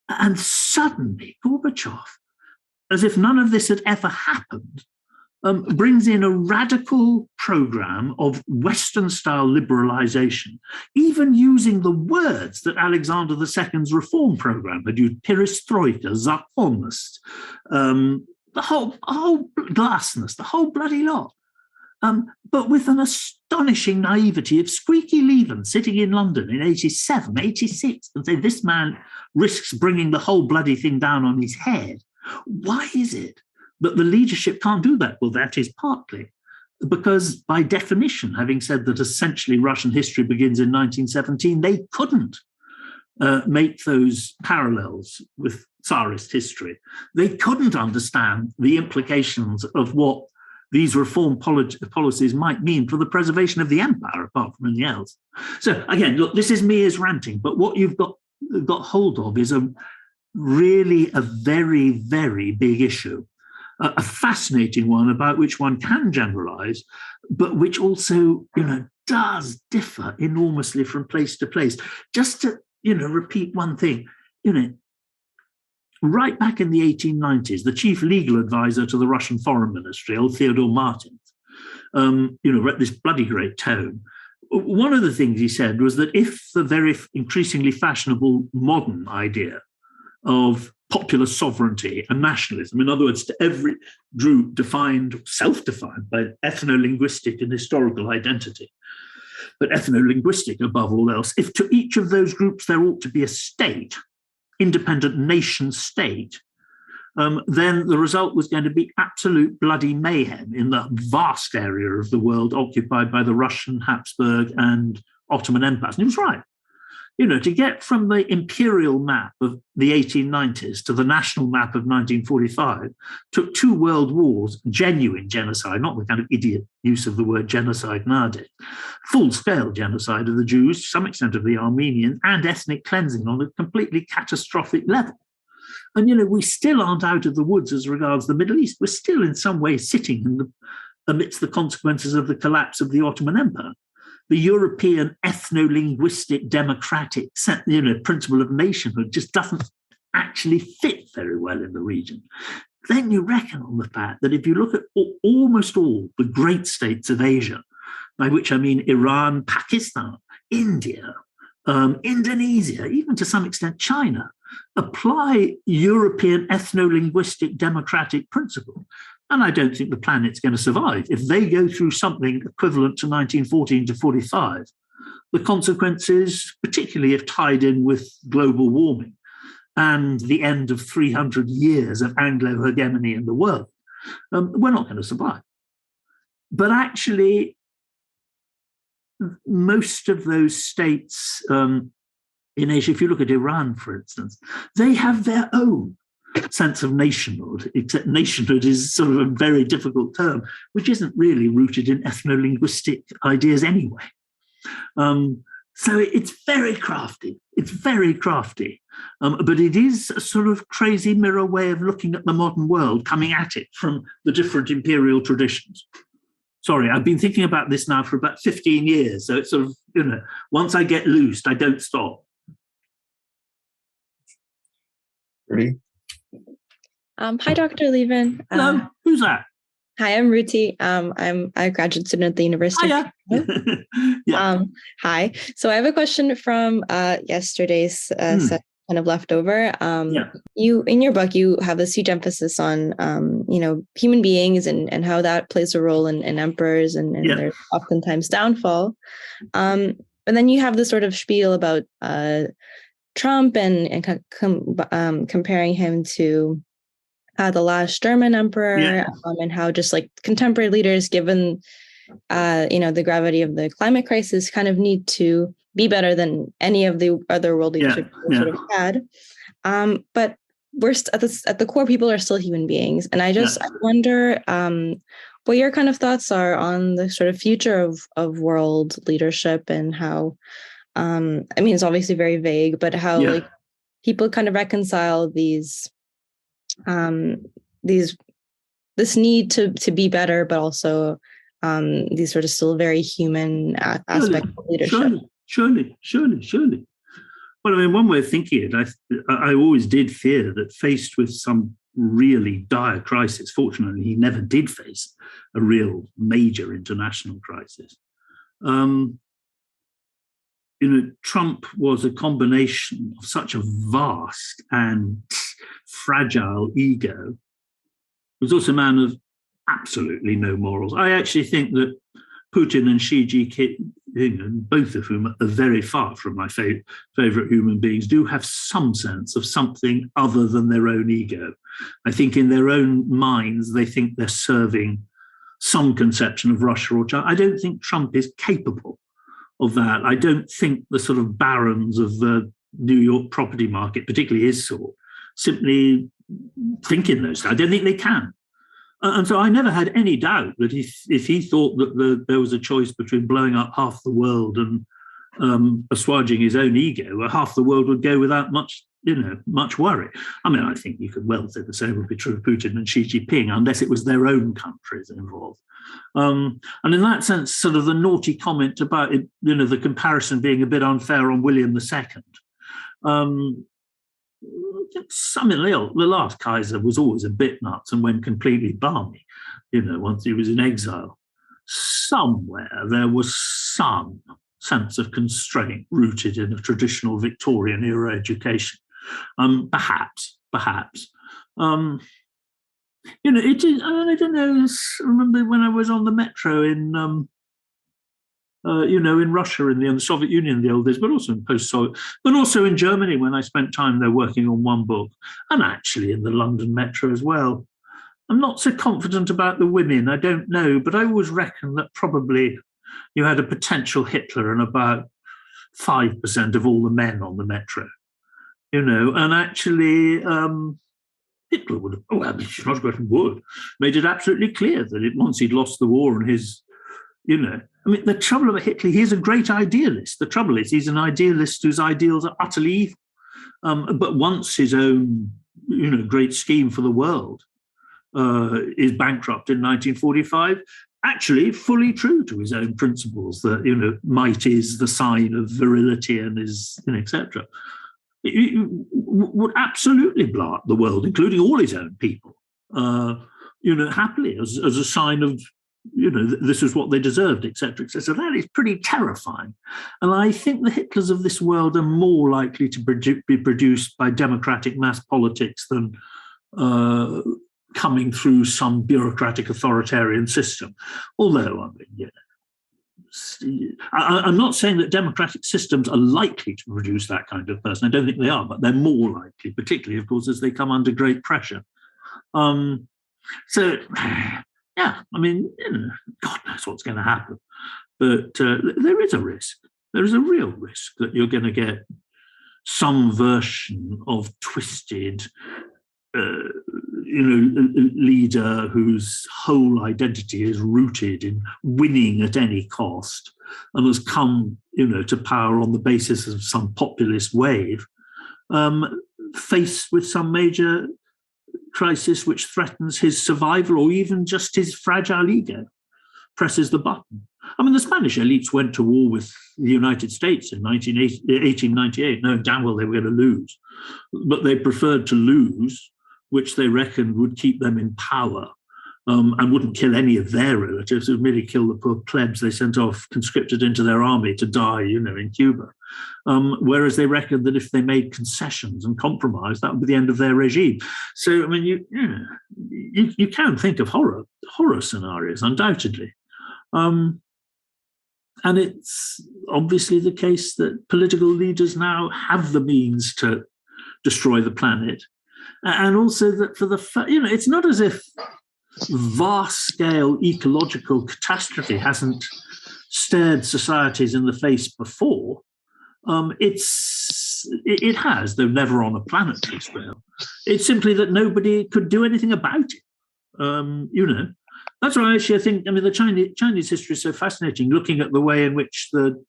and suddenly Gorbachev, as if none of this had ever happened, brings in a radical program of Western-style liberalization, even using the words that Alexander II's reform program had used: perestroika, zakonnost, the whole glasnost, the whole bloody lot. But with an astonishing naivety of squeaky Lieven sitting in London in 87, 86, and say, this man risks bringing the whole bloody thing down on his head. Why is it that the leadership can't do that? Well, that is partly because, by definition, having said that essentially Russian history begins in 1917, they couldn't make those parallels with Tsarist history. They couldn't understand the implications of what these reform policies might mean for the preservation of the empire, apart from anything else. So again, look, this is me as ranting, but what you've got hold of is really a very, very big issue, a fascinating one about which one can generalize, but which also, you know, does differ enormously from place to place. Just to, you know, repeat one thing, you know, right back in the 1890s, the chief legal advisor to the Russian foreign ministry, old Theodore Martins, you know, wrote this bloody great tome. One of the things he said was that if the very increasingly fashionable modern idea of popular sovereignty and nationalism, in other words, to every group defined, self-defined by ethno-linguistic and historical identity, but ethno-linguistic above all else, if to each of those groups there ought to be a state, independent nation state, then the result was going to be absolute bloody mayhem in the vast area of the world occupied by the Russian, Habsburg, and Ottoman empires. And he was right. You know, to get from the imperial map of the 1890s to the national map of 1945 took 2 world wars, genuine genocide, not the kind of idiot use of the word genocide nowadays, full-scale genocide of the Jews, to some extent of the Armenians, and ethnic cleansing on a completely catastrophic level. And, you know, we still aren't out of the woods as regards the Middle East. We're still in some way sitting amidst the consequences of the collapse of the Ottoman Empire. The European ethno-linguistic democratic, you know, principle of nationhood just doesn't actually fit very well in the region. Then you reckon on the fact that if you look at almost all the great states of Asia, by which I mean Iran, Pakistan, India, Indonesia, even to some extent China, apply European ethno-linguistic democratic principle, And I don't think the planet's going to survive. If they go through something equivalent to 1914 to 45, the consequences, particularly if tied in with global warming and the end of 300 years of Anglo hegemony in the world, we're not going to survive. But actually, most of those states in Asia, if you look at Iran, for instance, they have their own sense of nationhood, except nationhood is sort of a very difficult term, which isn't really rooted in ethno-linguistic ideas anyway. So it's very crafty. It's very crafty. But it is a sort of crazy mirror way of looking at the modern world, coming at it from the different imperial traditions. Sorry, I've been thinking about this now for about 15 years. So it's sort of, once I get loosed, I don't stop. Ready? Hi, Dr. Lieven. Hello, who's that? Hi, I'm Ruti. I'm a graduate student at the University. Yeah. Hi. So I have a question from yesterday's session, kind of leftover. You, in your book, you have this huge emphasis on, human beings and how that plays a role in emperors and their oftentimes downfall. And then you have this sort of spiel about Trump and comparing him to the last German emperor, and how just like contemporary leaders, given the gravity of the climate crisis, kind of need to be better than any of the other world leaders sort of had. But we're at the core, people are still human beings, and I wonder what your kind of thoughts are on the sort of future of world leadership and how. It's obviously very vague, but how like people kind of reconcile this need to be better, but also these sort of still very human aspects of leadership. Surely. Well, one way of thinking it, I always did fear that faced with some really dire crisis, fortunately, he never did face a real major international crisis. Trump was a combination of such a vast and fragile ego. He was also a man of absolutely no morals. I actually think that Putin and Xi Jinping, both of whom are very far from my favorite human beings, do have some sense of something other than their own ego. I think in their own minds, they think they're serving some conception of Russia or China. I don't think Trump is capable of that. I don't think the sort of barons of the New York property market, particularly his sort, simply think in those. I don't think they can. And so I never had any doubt that if he thought that there was a choice between blowing up half the world and assuaging his own ego, half the world would go without much worry. I think you could well say the same would be true of Putin and Xi Jinping, unless it was their own countries involved. And in that sense, sort of the naughty comment about it, the comparison being a bit unfair on William II. The last Kaiser was always a bit nuts and went completely balmy, once he was in exile. Somewhere there was some sense of constraint rooted in a traditional Victorian era education. Perhaps. It is. I don't know. I remember when I was on the metro in Russia, in the Soviet Union in the old days, but also in post-Soviet, but also in Germany when I spent time there working on one book, and actually in the London metro as well. I'm not so confident about the women. I don't know, but I always reckon that probably you had a potential Hitler and about 5% of all the men on the metro. And actually Hitler would made it absolutely clear that once he'd lost the war and his, the trouble about Hitler, he's a great idealist. The trouble is he's an idealist whose ideals are utterly evil. But once his own, great scheme for the world is bankrupt in 1945, actually fully true to his own principles that, might is the sign of virility and is, etc. It would absolutely blow up the world, including all his own people, happily as a sign of, this is what they deserved, etc., etc. So that is pretty terrifying. And I think the Hitlers of this world are more likely to be produced by democratic mass politics than coming through some bureaucratic authoritarian system. Although, I mean, I'm not saying that democratic systems are likely to produce that kind of person. I don't think they are, but they're more likely, particularly, of course, as they come under great pressure. So, yeah, I mean, God knows what's going to happen. But there is a risk. There is a real risk that you're going to get some version of twisted, leader whose whole identity is rooted in winning at any cost and has come, to power on the basis of some populist wave, faced with some major crisis which threatens his survival or even just his fragile ego, presses the button. I mean, the Spanish elites went to war with the United States in 1898, knowing damn well they were going to lose. But they preferred to lose, which they reckoned would keep them in power, and wouldn't kill any of their relatives. It would merely kill the poor plebs they sent off, conscripted into their army to die, in Cuba. Whereas they reckoned that if they made concessions and compromise, that would be the end of their regime. So, I mean, you can think of horror scenarios, undoubtedly. And it's obviously the case that political leaders now have the means to destroy the planet. And also that it's not as if vast-scale ecological catastrophe hasn't stared societies in the face before. It has, though never on a planetary scale. It's simply that nobody could do anything about it. That's why actually I think, the Chinese history is so fascinating, looking at the way in which the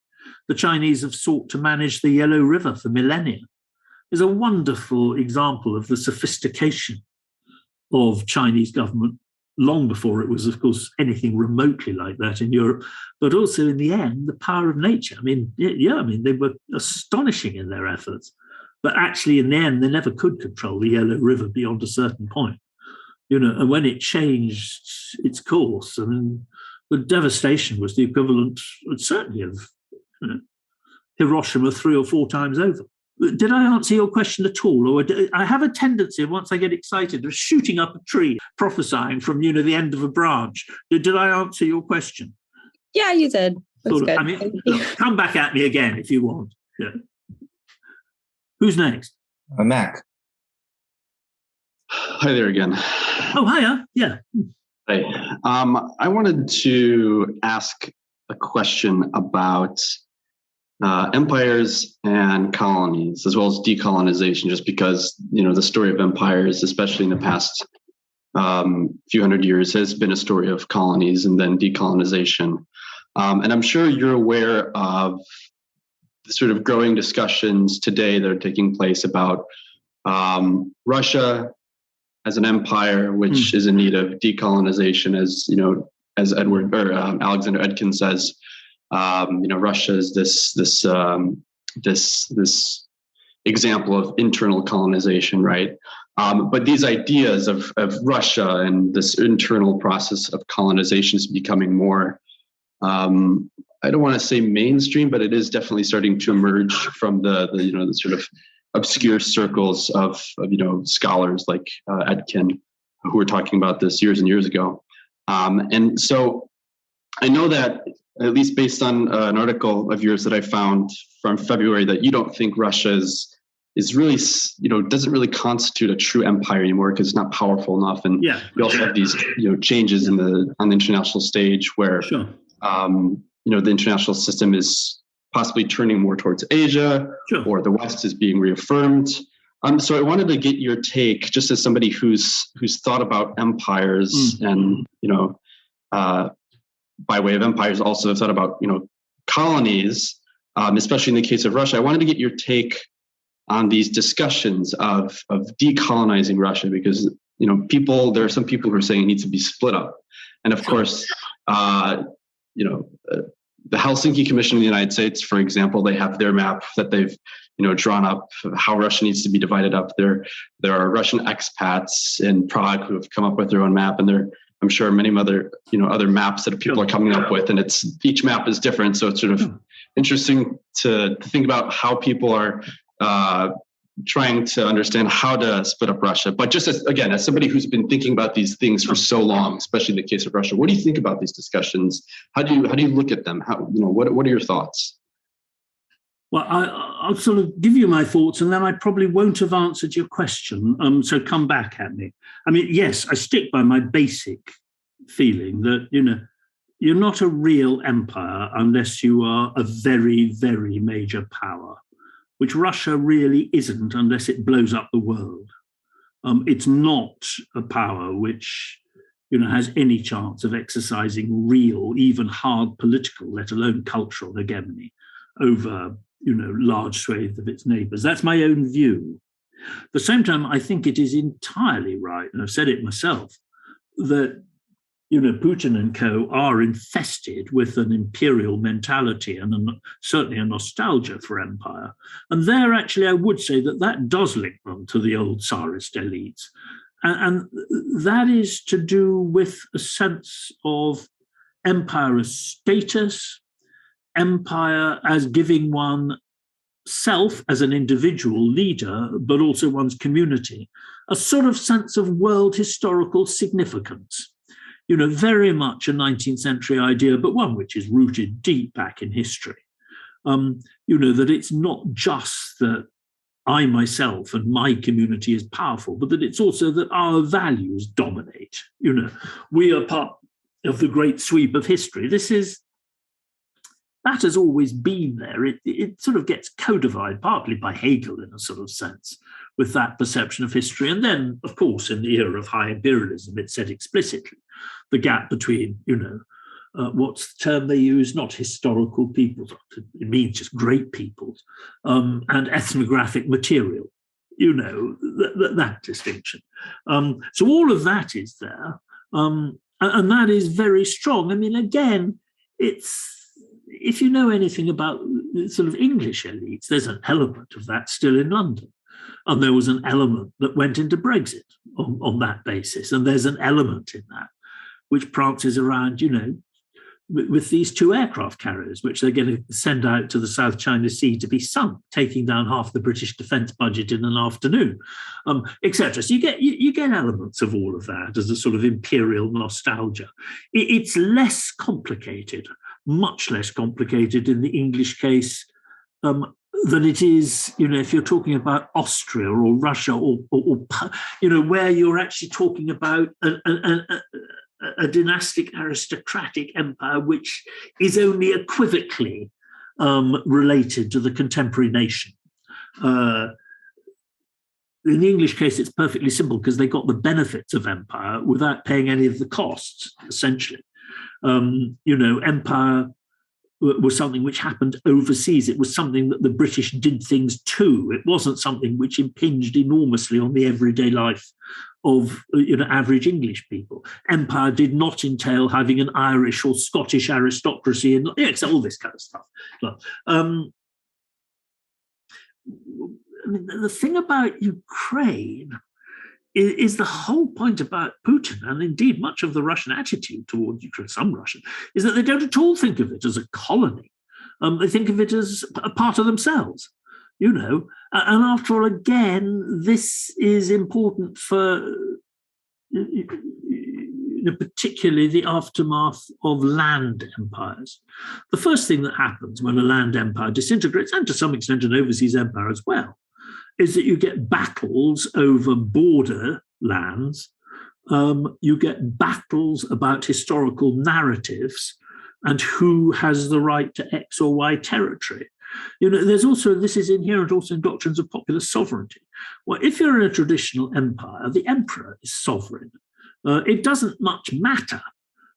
Chinese have sought to manage the Yellow River for millennia. Is a wonderful example of the sophistication of Chinese government long before it was, of course, anything remotely like that in Europe, but also in the end, the power of nature. They were astonishing in their efforts, but actually in the end, they never could control the Yellow River beyond a certain point. And when it changed its course, the devastation was the equivalent, certainly, of Hiroshima 3 or 4 times over. Did I answer your question at all? Or I have a tendency, once I get excited, of shooting up a tree, prophesying from, the end of a branch. Did I answer your question? Yeah, you did. That's good. Come back at me again if you want. Yeah. Who's next? Mac. Hi there again. Oh, hiya. Yeah. Hey. I wanted to ask a question about empires and colonies, as well as decolonization, just because, the story of empires, especially in the past few hundred years, has been a story of colonies and then decolonization. And I'm sure you're aware of the sort of growing discussions today that are taking place about Russia as an empire, which is in need of decolonization, as Alexander Edkin says. Russia is this example of internal colonization, right? But these ideas of Russia and this internal process of colonization is becoming more, I don't want to say mainstream, but it is definitely starting to emerge from the sort of obscure circles of scholars like Edkin, who were talking about this years and years ago. And so I know that, at least based on an article of yours that I found from February, that you don't think Russia is really, doesn't really constitute a true empire anymore because it's not powerful enough. And we also have these, changes on the international stage where, the international system is possibly turning more towards Asia, or the West is being reaffirmed. So I wanted to get your take, just as somebody who's thought about empires and, by way of empires, also have thought about, colonies, especially in the case of Russia. I wanted to get your take on these discussions of decolonizing Russia, because, there are some people who are saying it needs to be split up. And of course, the Helsinki Commission in the United States, for example, they have their map that they've, drawn up how Russia needs to be divided up. There are Russian expats in Prague who have come up with their own map, and I'm sure many other, other maps that people are coming up with, and each map is different. So it's sort of interesting to think about how people are trying to understand how to split up Russia. But just as somebody who's been thinking about these things for so long, especially in the case of Russia, what do you think about these discussions? How do you look at them? What are your thoughts? Well, I'll sort of give you my thoughts, and then I probably won't have answered your question. So come back at me. I mean, yes, I stick by my basic feeling that, you're not a real empire unless you are a very, very major power, which Russia really isn't unless it blows up the world. It's not a power which, has any chance of exercising real, even hard political, let alone cultural hegemony over, large swathes of its neighbours. That's my own view. At the same time, I think it is entirely right, and I've said it myself, that Putin and co are infested with an imperial mentality and certainly a nostalgia for empire. And there, actually, I would say that does link them to the old Tsarist elites. And that is to do with a sense of empire as status, empire as giving one self as an individual leader, but also one's community, a sort of sense of world historical significance. Very much a 19th century idea, but one which is rooted deep back in history. That it's not just that I myself and my community is powerful, but that it's also that our values dominate. We are part of the great sweep of history. That has always been there. It sort of gets codified partly by Hegel in a sort of sense with that perception of history. And then, of course, in the era of high imperialism, it's said explicitly the gap between, what's the term they use? Not historical peoples, it means just great peoples, and ethnographic material, that distinction. So all of that is there, and that is very strong. I mean, again, if you know anything about sort of English elites, there's an element of that still in London. And there was an element that went into Brexit on that basis. And there's an element in that which prances around, with these 2 aircraft carriers, which they're going to send out to the South China Sea to be sunk, taking down half the British defence budget in an afternoon, etc. So you get elements of all of that as a sort of imperial nostalgia. It's less complicated, much less complicated in the English case than it is, if you're talking about Austria or Russia or where you're actually talking about a dynastic aristocratic empire which is only equivocally related to the contemporary nation. In the English case, it's perfectly simple because they got the benefits of empire without paying any of the costs, essentially. Empire was something which happened overseas. It was something that the British did things to. It wasn't something which impinged enormously on the everyday life of average English people. Empire did not entail having an Irish or Scottish aristocracy and all this kind of stuff. The thing about Ukraine is the whole point about Putin, and indeed much of the Russian attitude towards Ukraine, some Russian, is that they don't at all think of it as a colony. They think of it as a part of themselves, And after all, again, this is important for particularly the aftermath of land empires. The first thing that happens when a land empire disintegrates, and to some extent an overseas empire as well, is that you get battles over border lands. You get battles about historical narratives and who has the right to X or Y territory. There's also, this is inherent also in doctrines of popular sovereignty. Well, if you're in a traditional empire, the emperor is sovereign. It doesn't much matter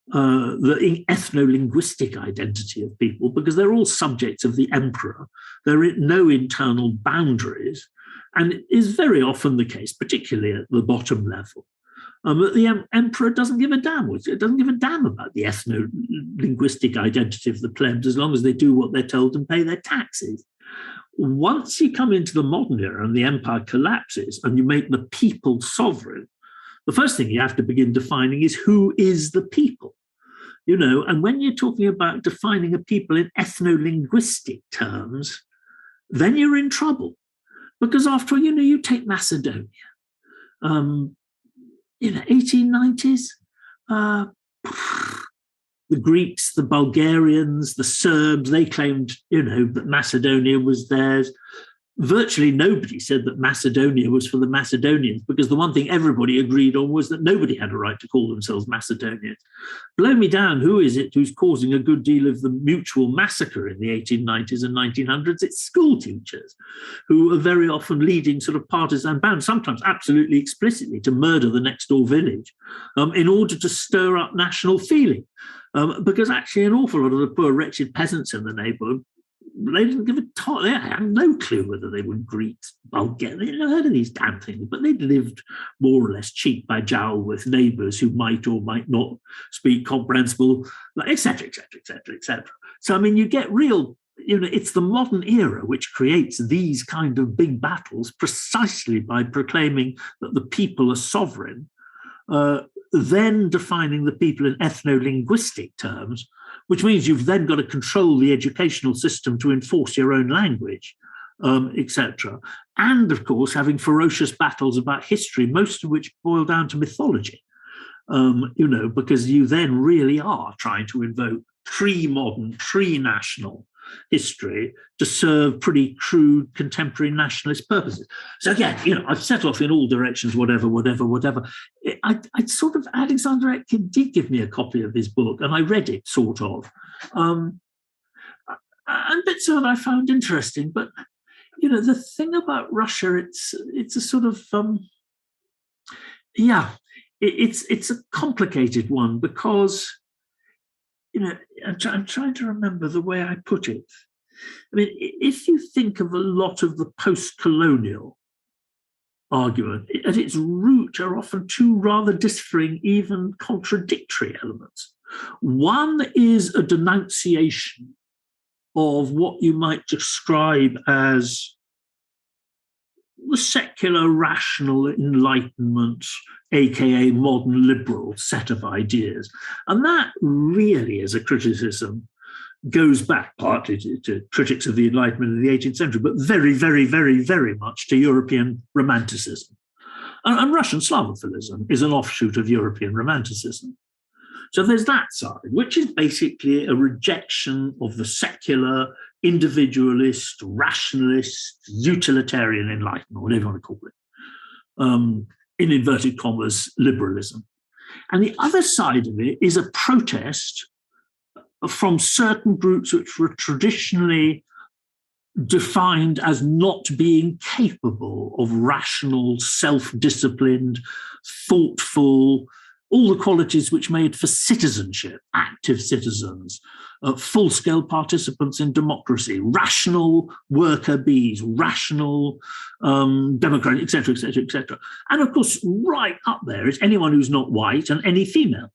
the ethno-linguistic identity of people because they're all subjects of the emperor. There are no internal boundaries. And it is very often the case, particularly at the bottom level, that the emperor doesn't give a damn. It doesn't give a damn about the ethno-linguistic identity of the plebs as long as they do what they're told and pay their taxes. Once you come into the modern era and the empire collapses and you make the people sovereign, the first thing you have to begin defining is who is the people. And when you're talking about defining a people in ethno-linguistic terms, then you're in trouble. Because after all, you take Macedonia, 1890s, the Greeks, the Bulgarians, the Serbs, they claimed, that Macedonia was theirs. Virtually nobody said that Macedonia was for the Macedonians, because the one thing everybody agreed on was that nobody had a right to call themselves Macedonians. Blow me down, who is it who's causing a good deal of the mutual massacre in the 1890s and 1900s? It's school teachers, who are very often leading sort of partisan bands, sometimes absolutely explicitly, to murder the next door village in order to stir up national feeling. Because actually an awful lot of the poor wretched peasants in the neighbourhood, they didn't give a toss. They had no clue whether they were Greeks, Bulgarians. They never heard of these damn things, but they'd lived more or less cheek by jowl with neighbours who might or might not speak comprehensible, etc., etc., etc., etc. So, I mean, you get real, it's the modern era which creates these kind of big battles precisely by proclaiming that the people are sovereign, then defining the people in ethno-linguistic terms, which means you've then got to control the educational system to enforce your own language, etc. And, of course, having ferocious battles about history, most of which boil down to mythology, because you then really are trying to invoke pre-modern, pre-national history to serve pretty crude contemporary nationalist purposes. So again, I've set off in all directions, whatever. I'd sort of, Alexander Etkin did give me a copy of his book, and I read it, sort of. And bits of it I found interesting, but the thing about Russia, it's a sort of it's a complicated one, because I'm trying to remember the way I put it. I mean, if you think of a lot of the post-colonial argument, at its root are often two rather differing, even contradictory elements. One is a denunciation of what you might describe as the secular, rational Enlightenment, aka modern liberal set of ideas. And that really, as a criticism, goes back partly to critics of the Enlightenment in the 18th century, but very, very, very, very much to European Romanticism. And Russian Slavophilism is an offshoot of European Romanticism. So there's that side, which is basically a rejection of the secular, individualist, rationalist, utilitarian Enlightenment, whatever you want to call it, in inverted commas, liberalism. And the other side of it is a protest from certain groups which were traditionally defined as not being capable of rational, self-disciplined, thoughtful, all the qualities which made for citizenship, active citizens, full-scale participants in democracy, rational worker bees, rational democratic, et cetera, et cetera, et cetera. And of course, right up there is anyone who's not white and any female,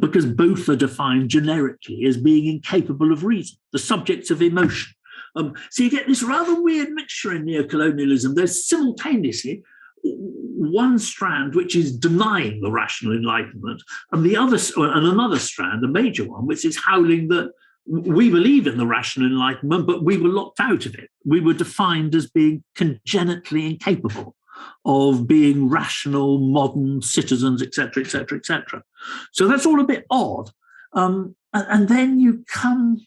because both are defined generically as being incapable of reason, the subjects of emotion. So you get this rather weird mixture in neocolonialism. There's simultaneously one strand which is denying the rational Enlightenment, and another strand, a major one, which is howling that we believe in the rational Enlightenment, but we were locked out of it. We were defined as being congenitally incapable of being rational, modern citizens, etc., etc., etc. So that's all a bit odd. And then you come,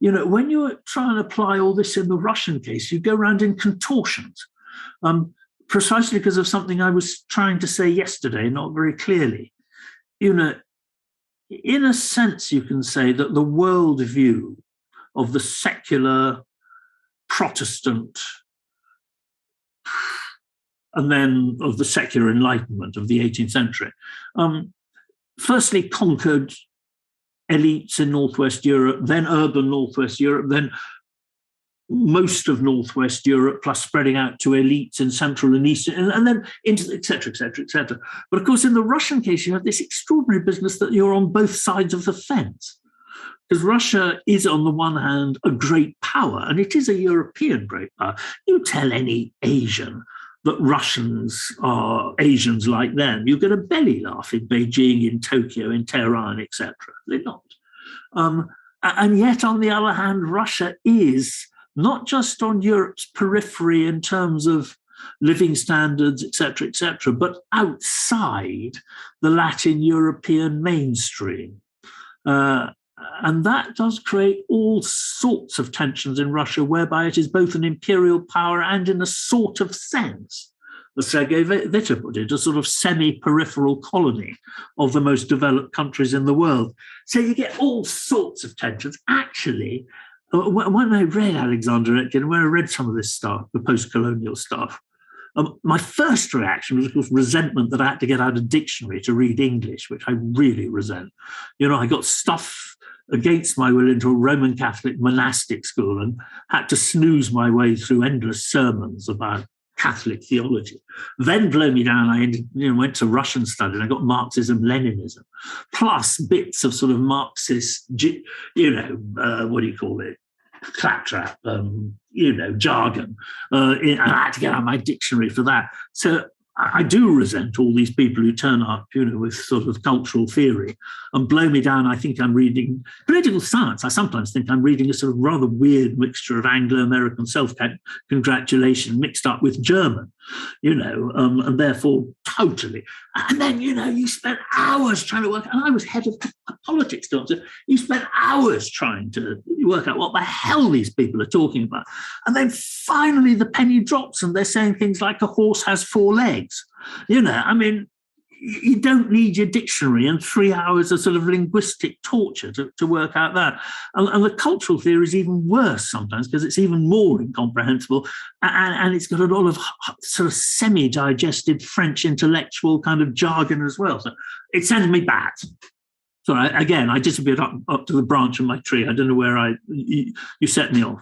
when you try and apply all this in the Russian case, you go around in contortions. Precisely because of something I was trying to say yesterday, not very clearly. In a sense, you can say that the worldview of the secular Protestant and then of the secular Enlightenment of the 18th century, firstly conquered elites in Northwest Europe, then urban Northwest Europe, then most of Northwest Europe, plus spreading out to elites in Central and Eastern, and then into et cetera, et cetera, et cetera. But of course, in the Russian case, you have this extraordinary business that you're on both sides of the fence. Because Russia is, on the one hand, a great power, and it is a European great power. You tell any Asian that Russians are Asians like them, you get a belly laugh in Beijing, in Tokyo, in Tehran, etc. They're not. And yet, on the other hand, Russia is not just on Europe's periphery in terms of living standards, etc., but outside the Latin European mainstream. And that does create all sorts of tensions in Russia, whereby it is both an imperial power and, in a sort of sense, as Sergei Witte put it, a sort of semi-peripheral colony of the most developed countries in the world. So you get all sorts of tensions. Actually, when I read Alexander Etkin, when I read some of this stuff, the post-colonial stuff, my first reaction was, of course, resentment that I had to get out a dictionary to read English, which I really resent. I got stuff against my will into a Roman Catholic monastic school and had to snooze my way through endless sermons about Catholic theology. Then, blow me down, I went to Russian study and I got Marxism, Leninism, plus bits of sort of Marxist, what do you call it? Claptrap, jargon. And I had to get out my dictionary for that. So I do resent all these people who turn up, with sort of cultural theory and blow me down. I think I'm reading political science. I sometimes think I'm reading a sort of rather weird mixture of Anglo-American self-congratulation mixed up with German, and therefore totally. And then, you spent hours trying to work, and I was head of politics, so you spent hours trying to work out what the hell these people are talking about. And then finally the penny drops and they're saying things like a horse has 4 legs. You don't need your dictionary and 3 hours of sort of linguistic torture to work out that. And the cultural theory is even worse sometimes because it's even more incomprehensible. And it's got a lot of sort of semi-digested French intellectual kind of jargon as well. So it sends me back. So again, I disappeared up to the branch of my tree. I don't know where you set me off.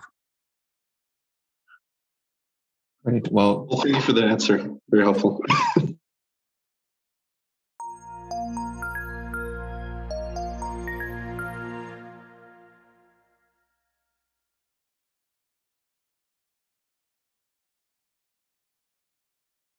Great. Well, thank you for the answer. Very helpful.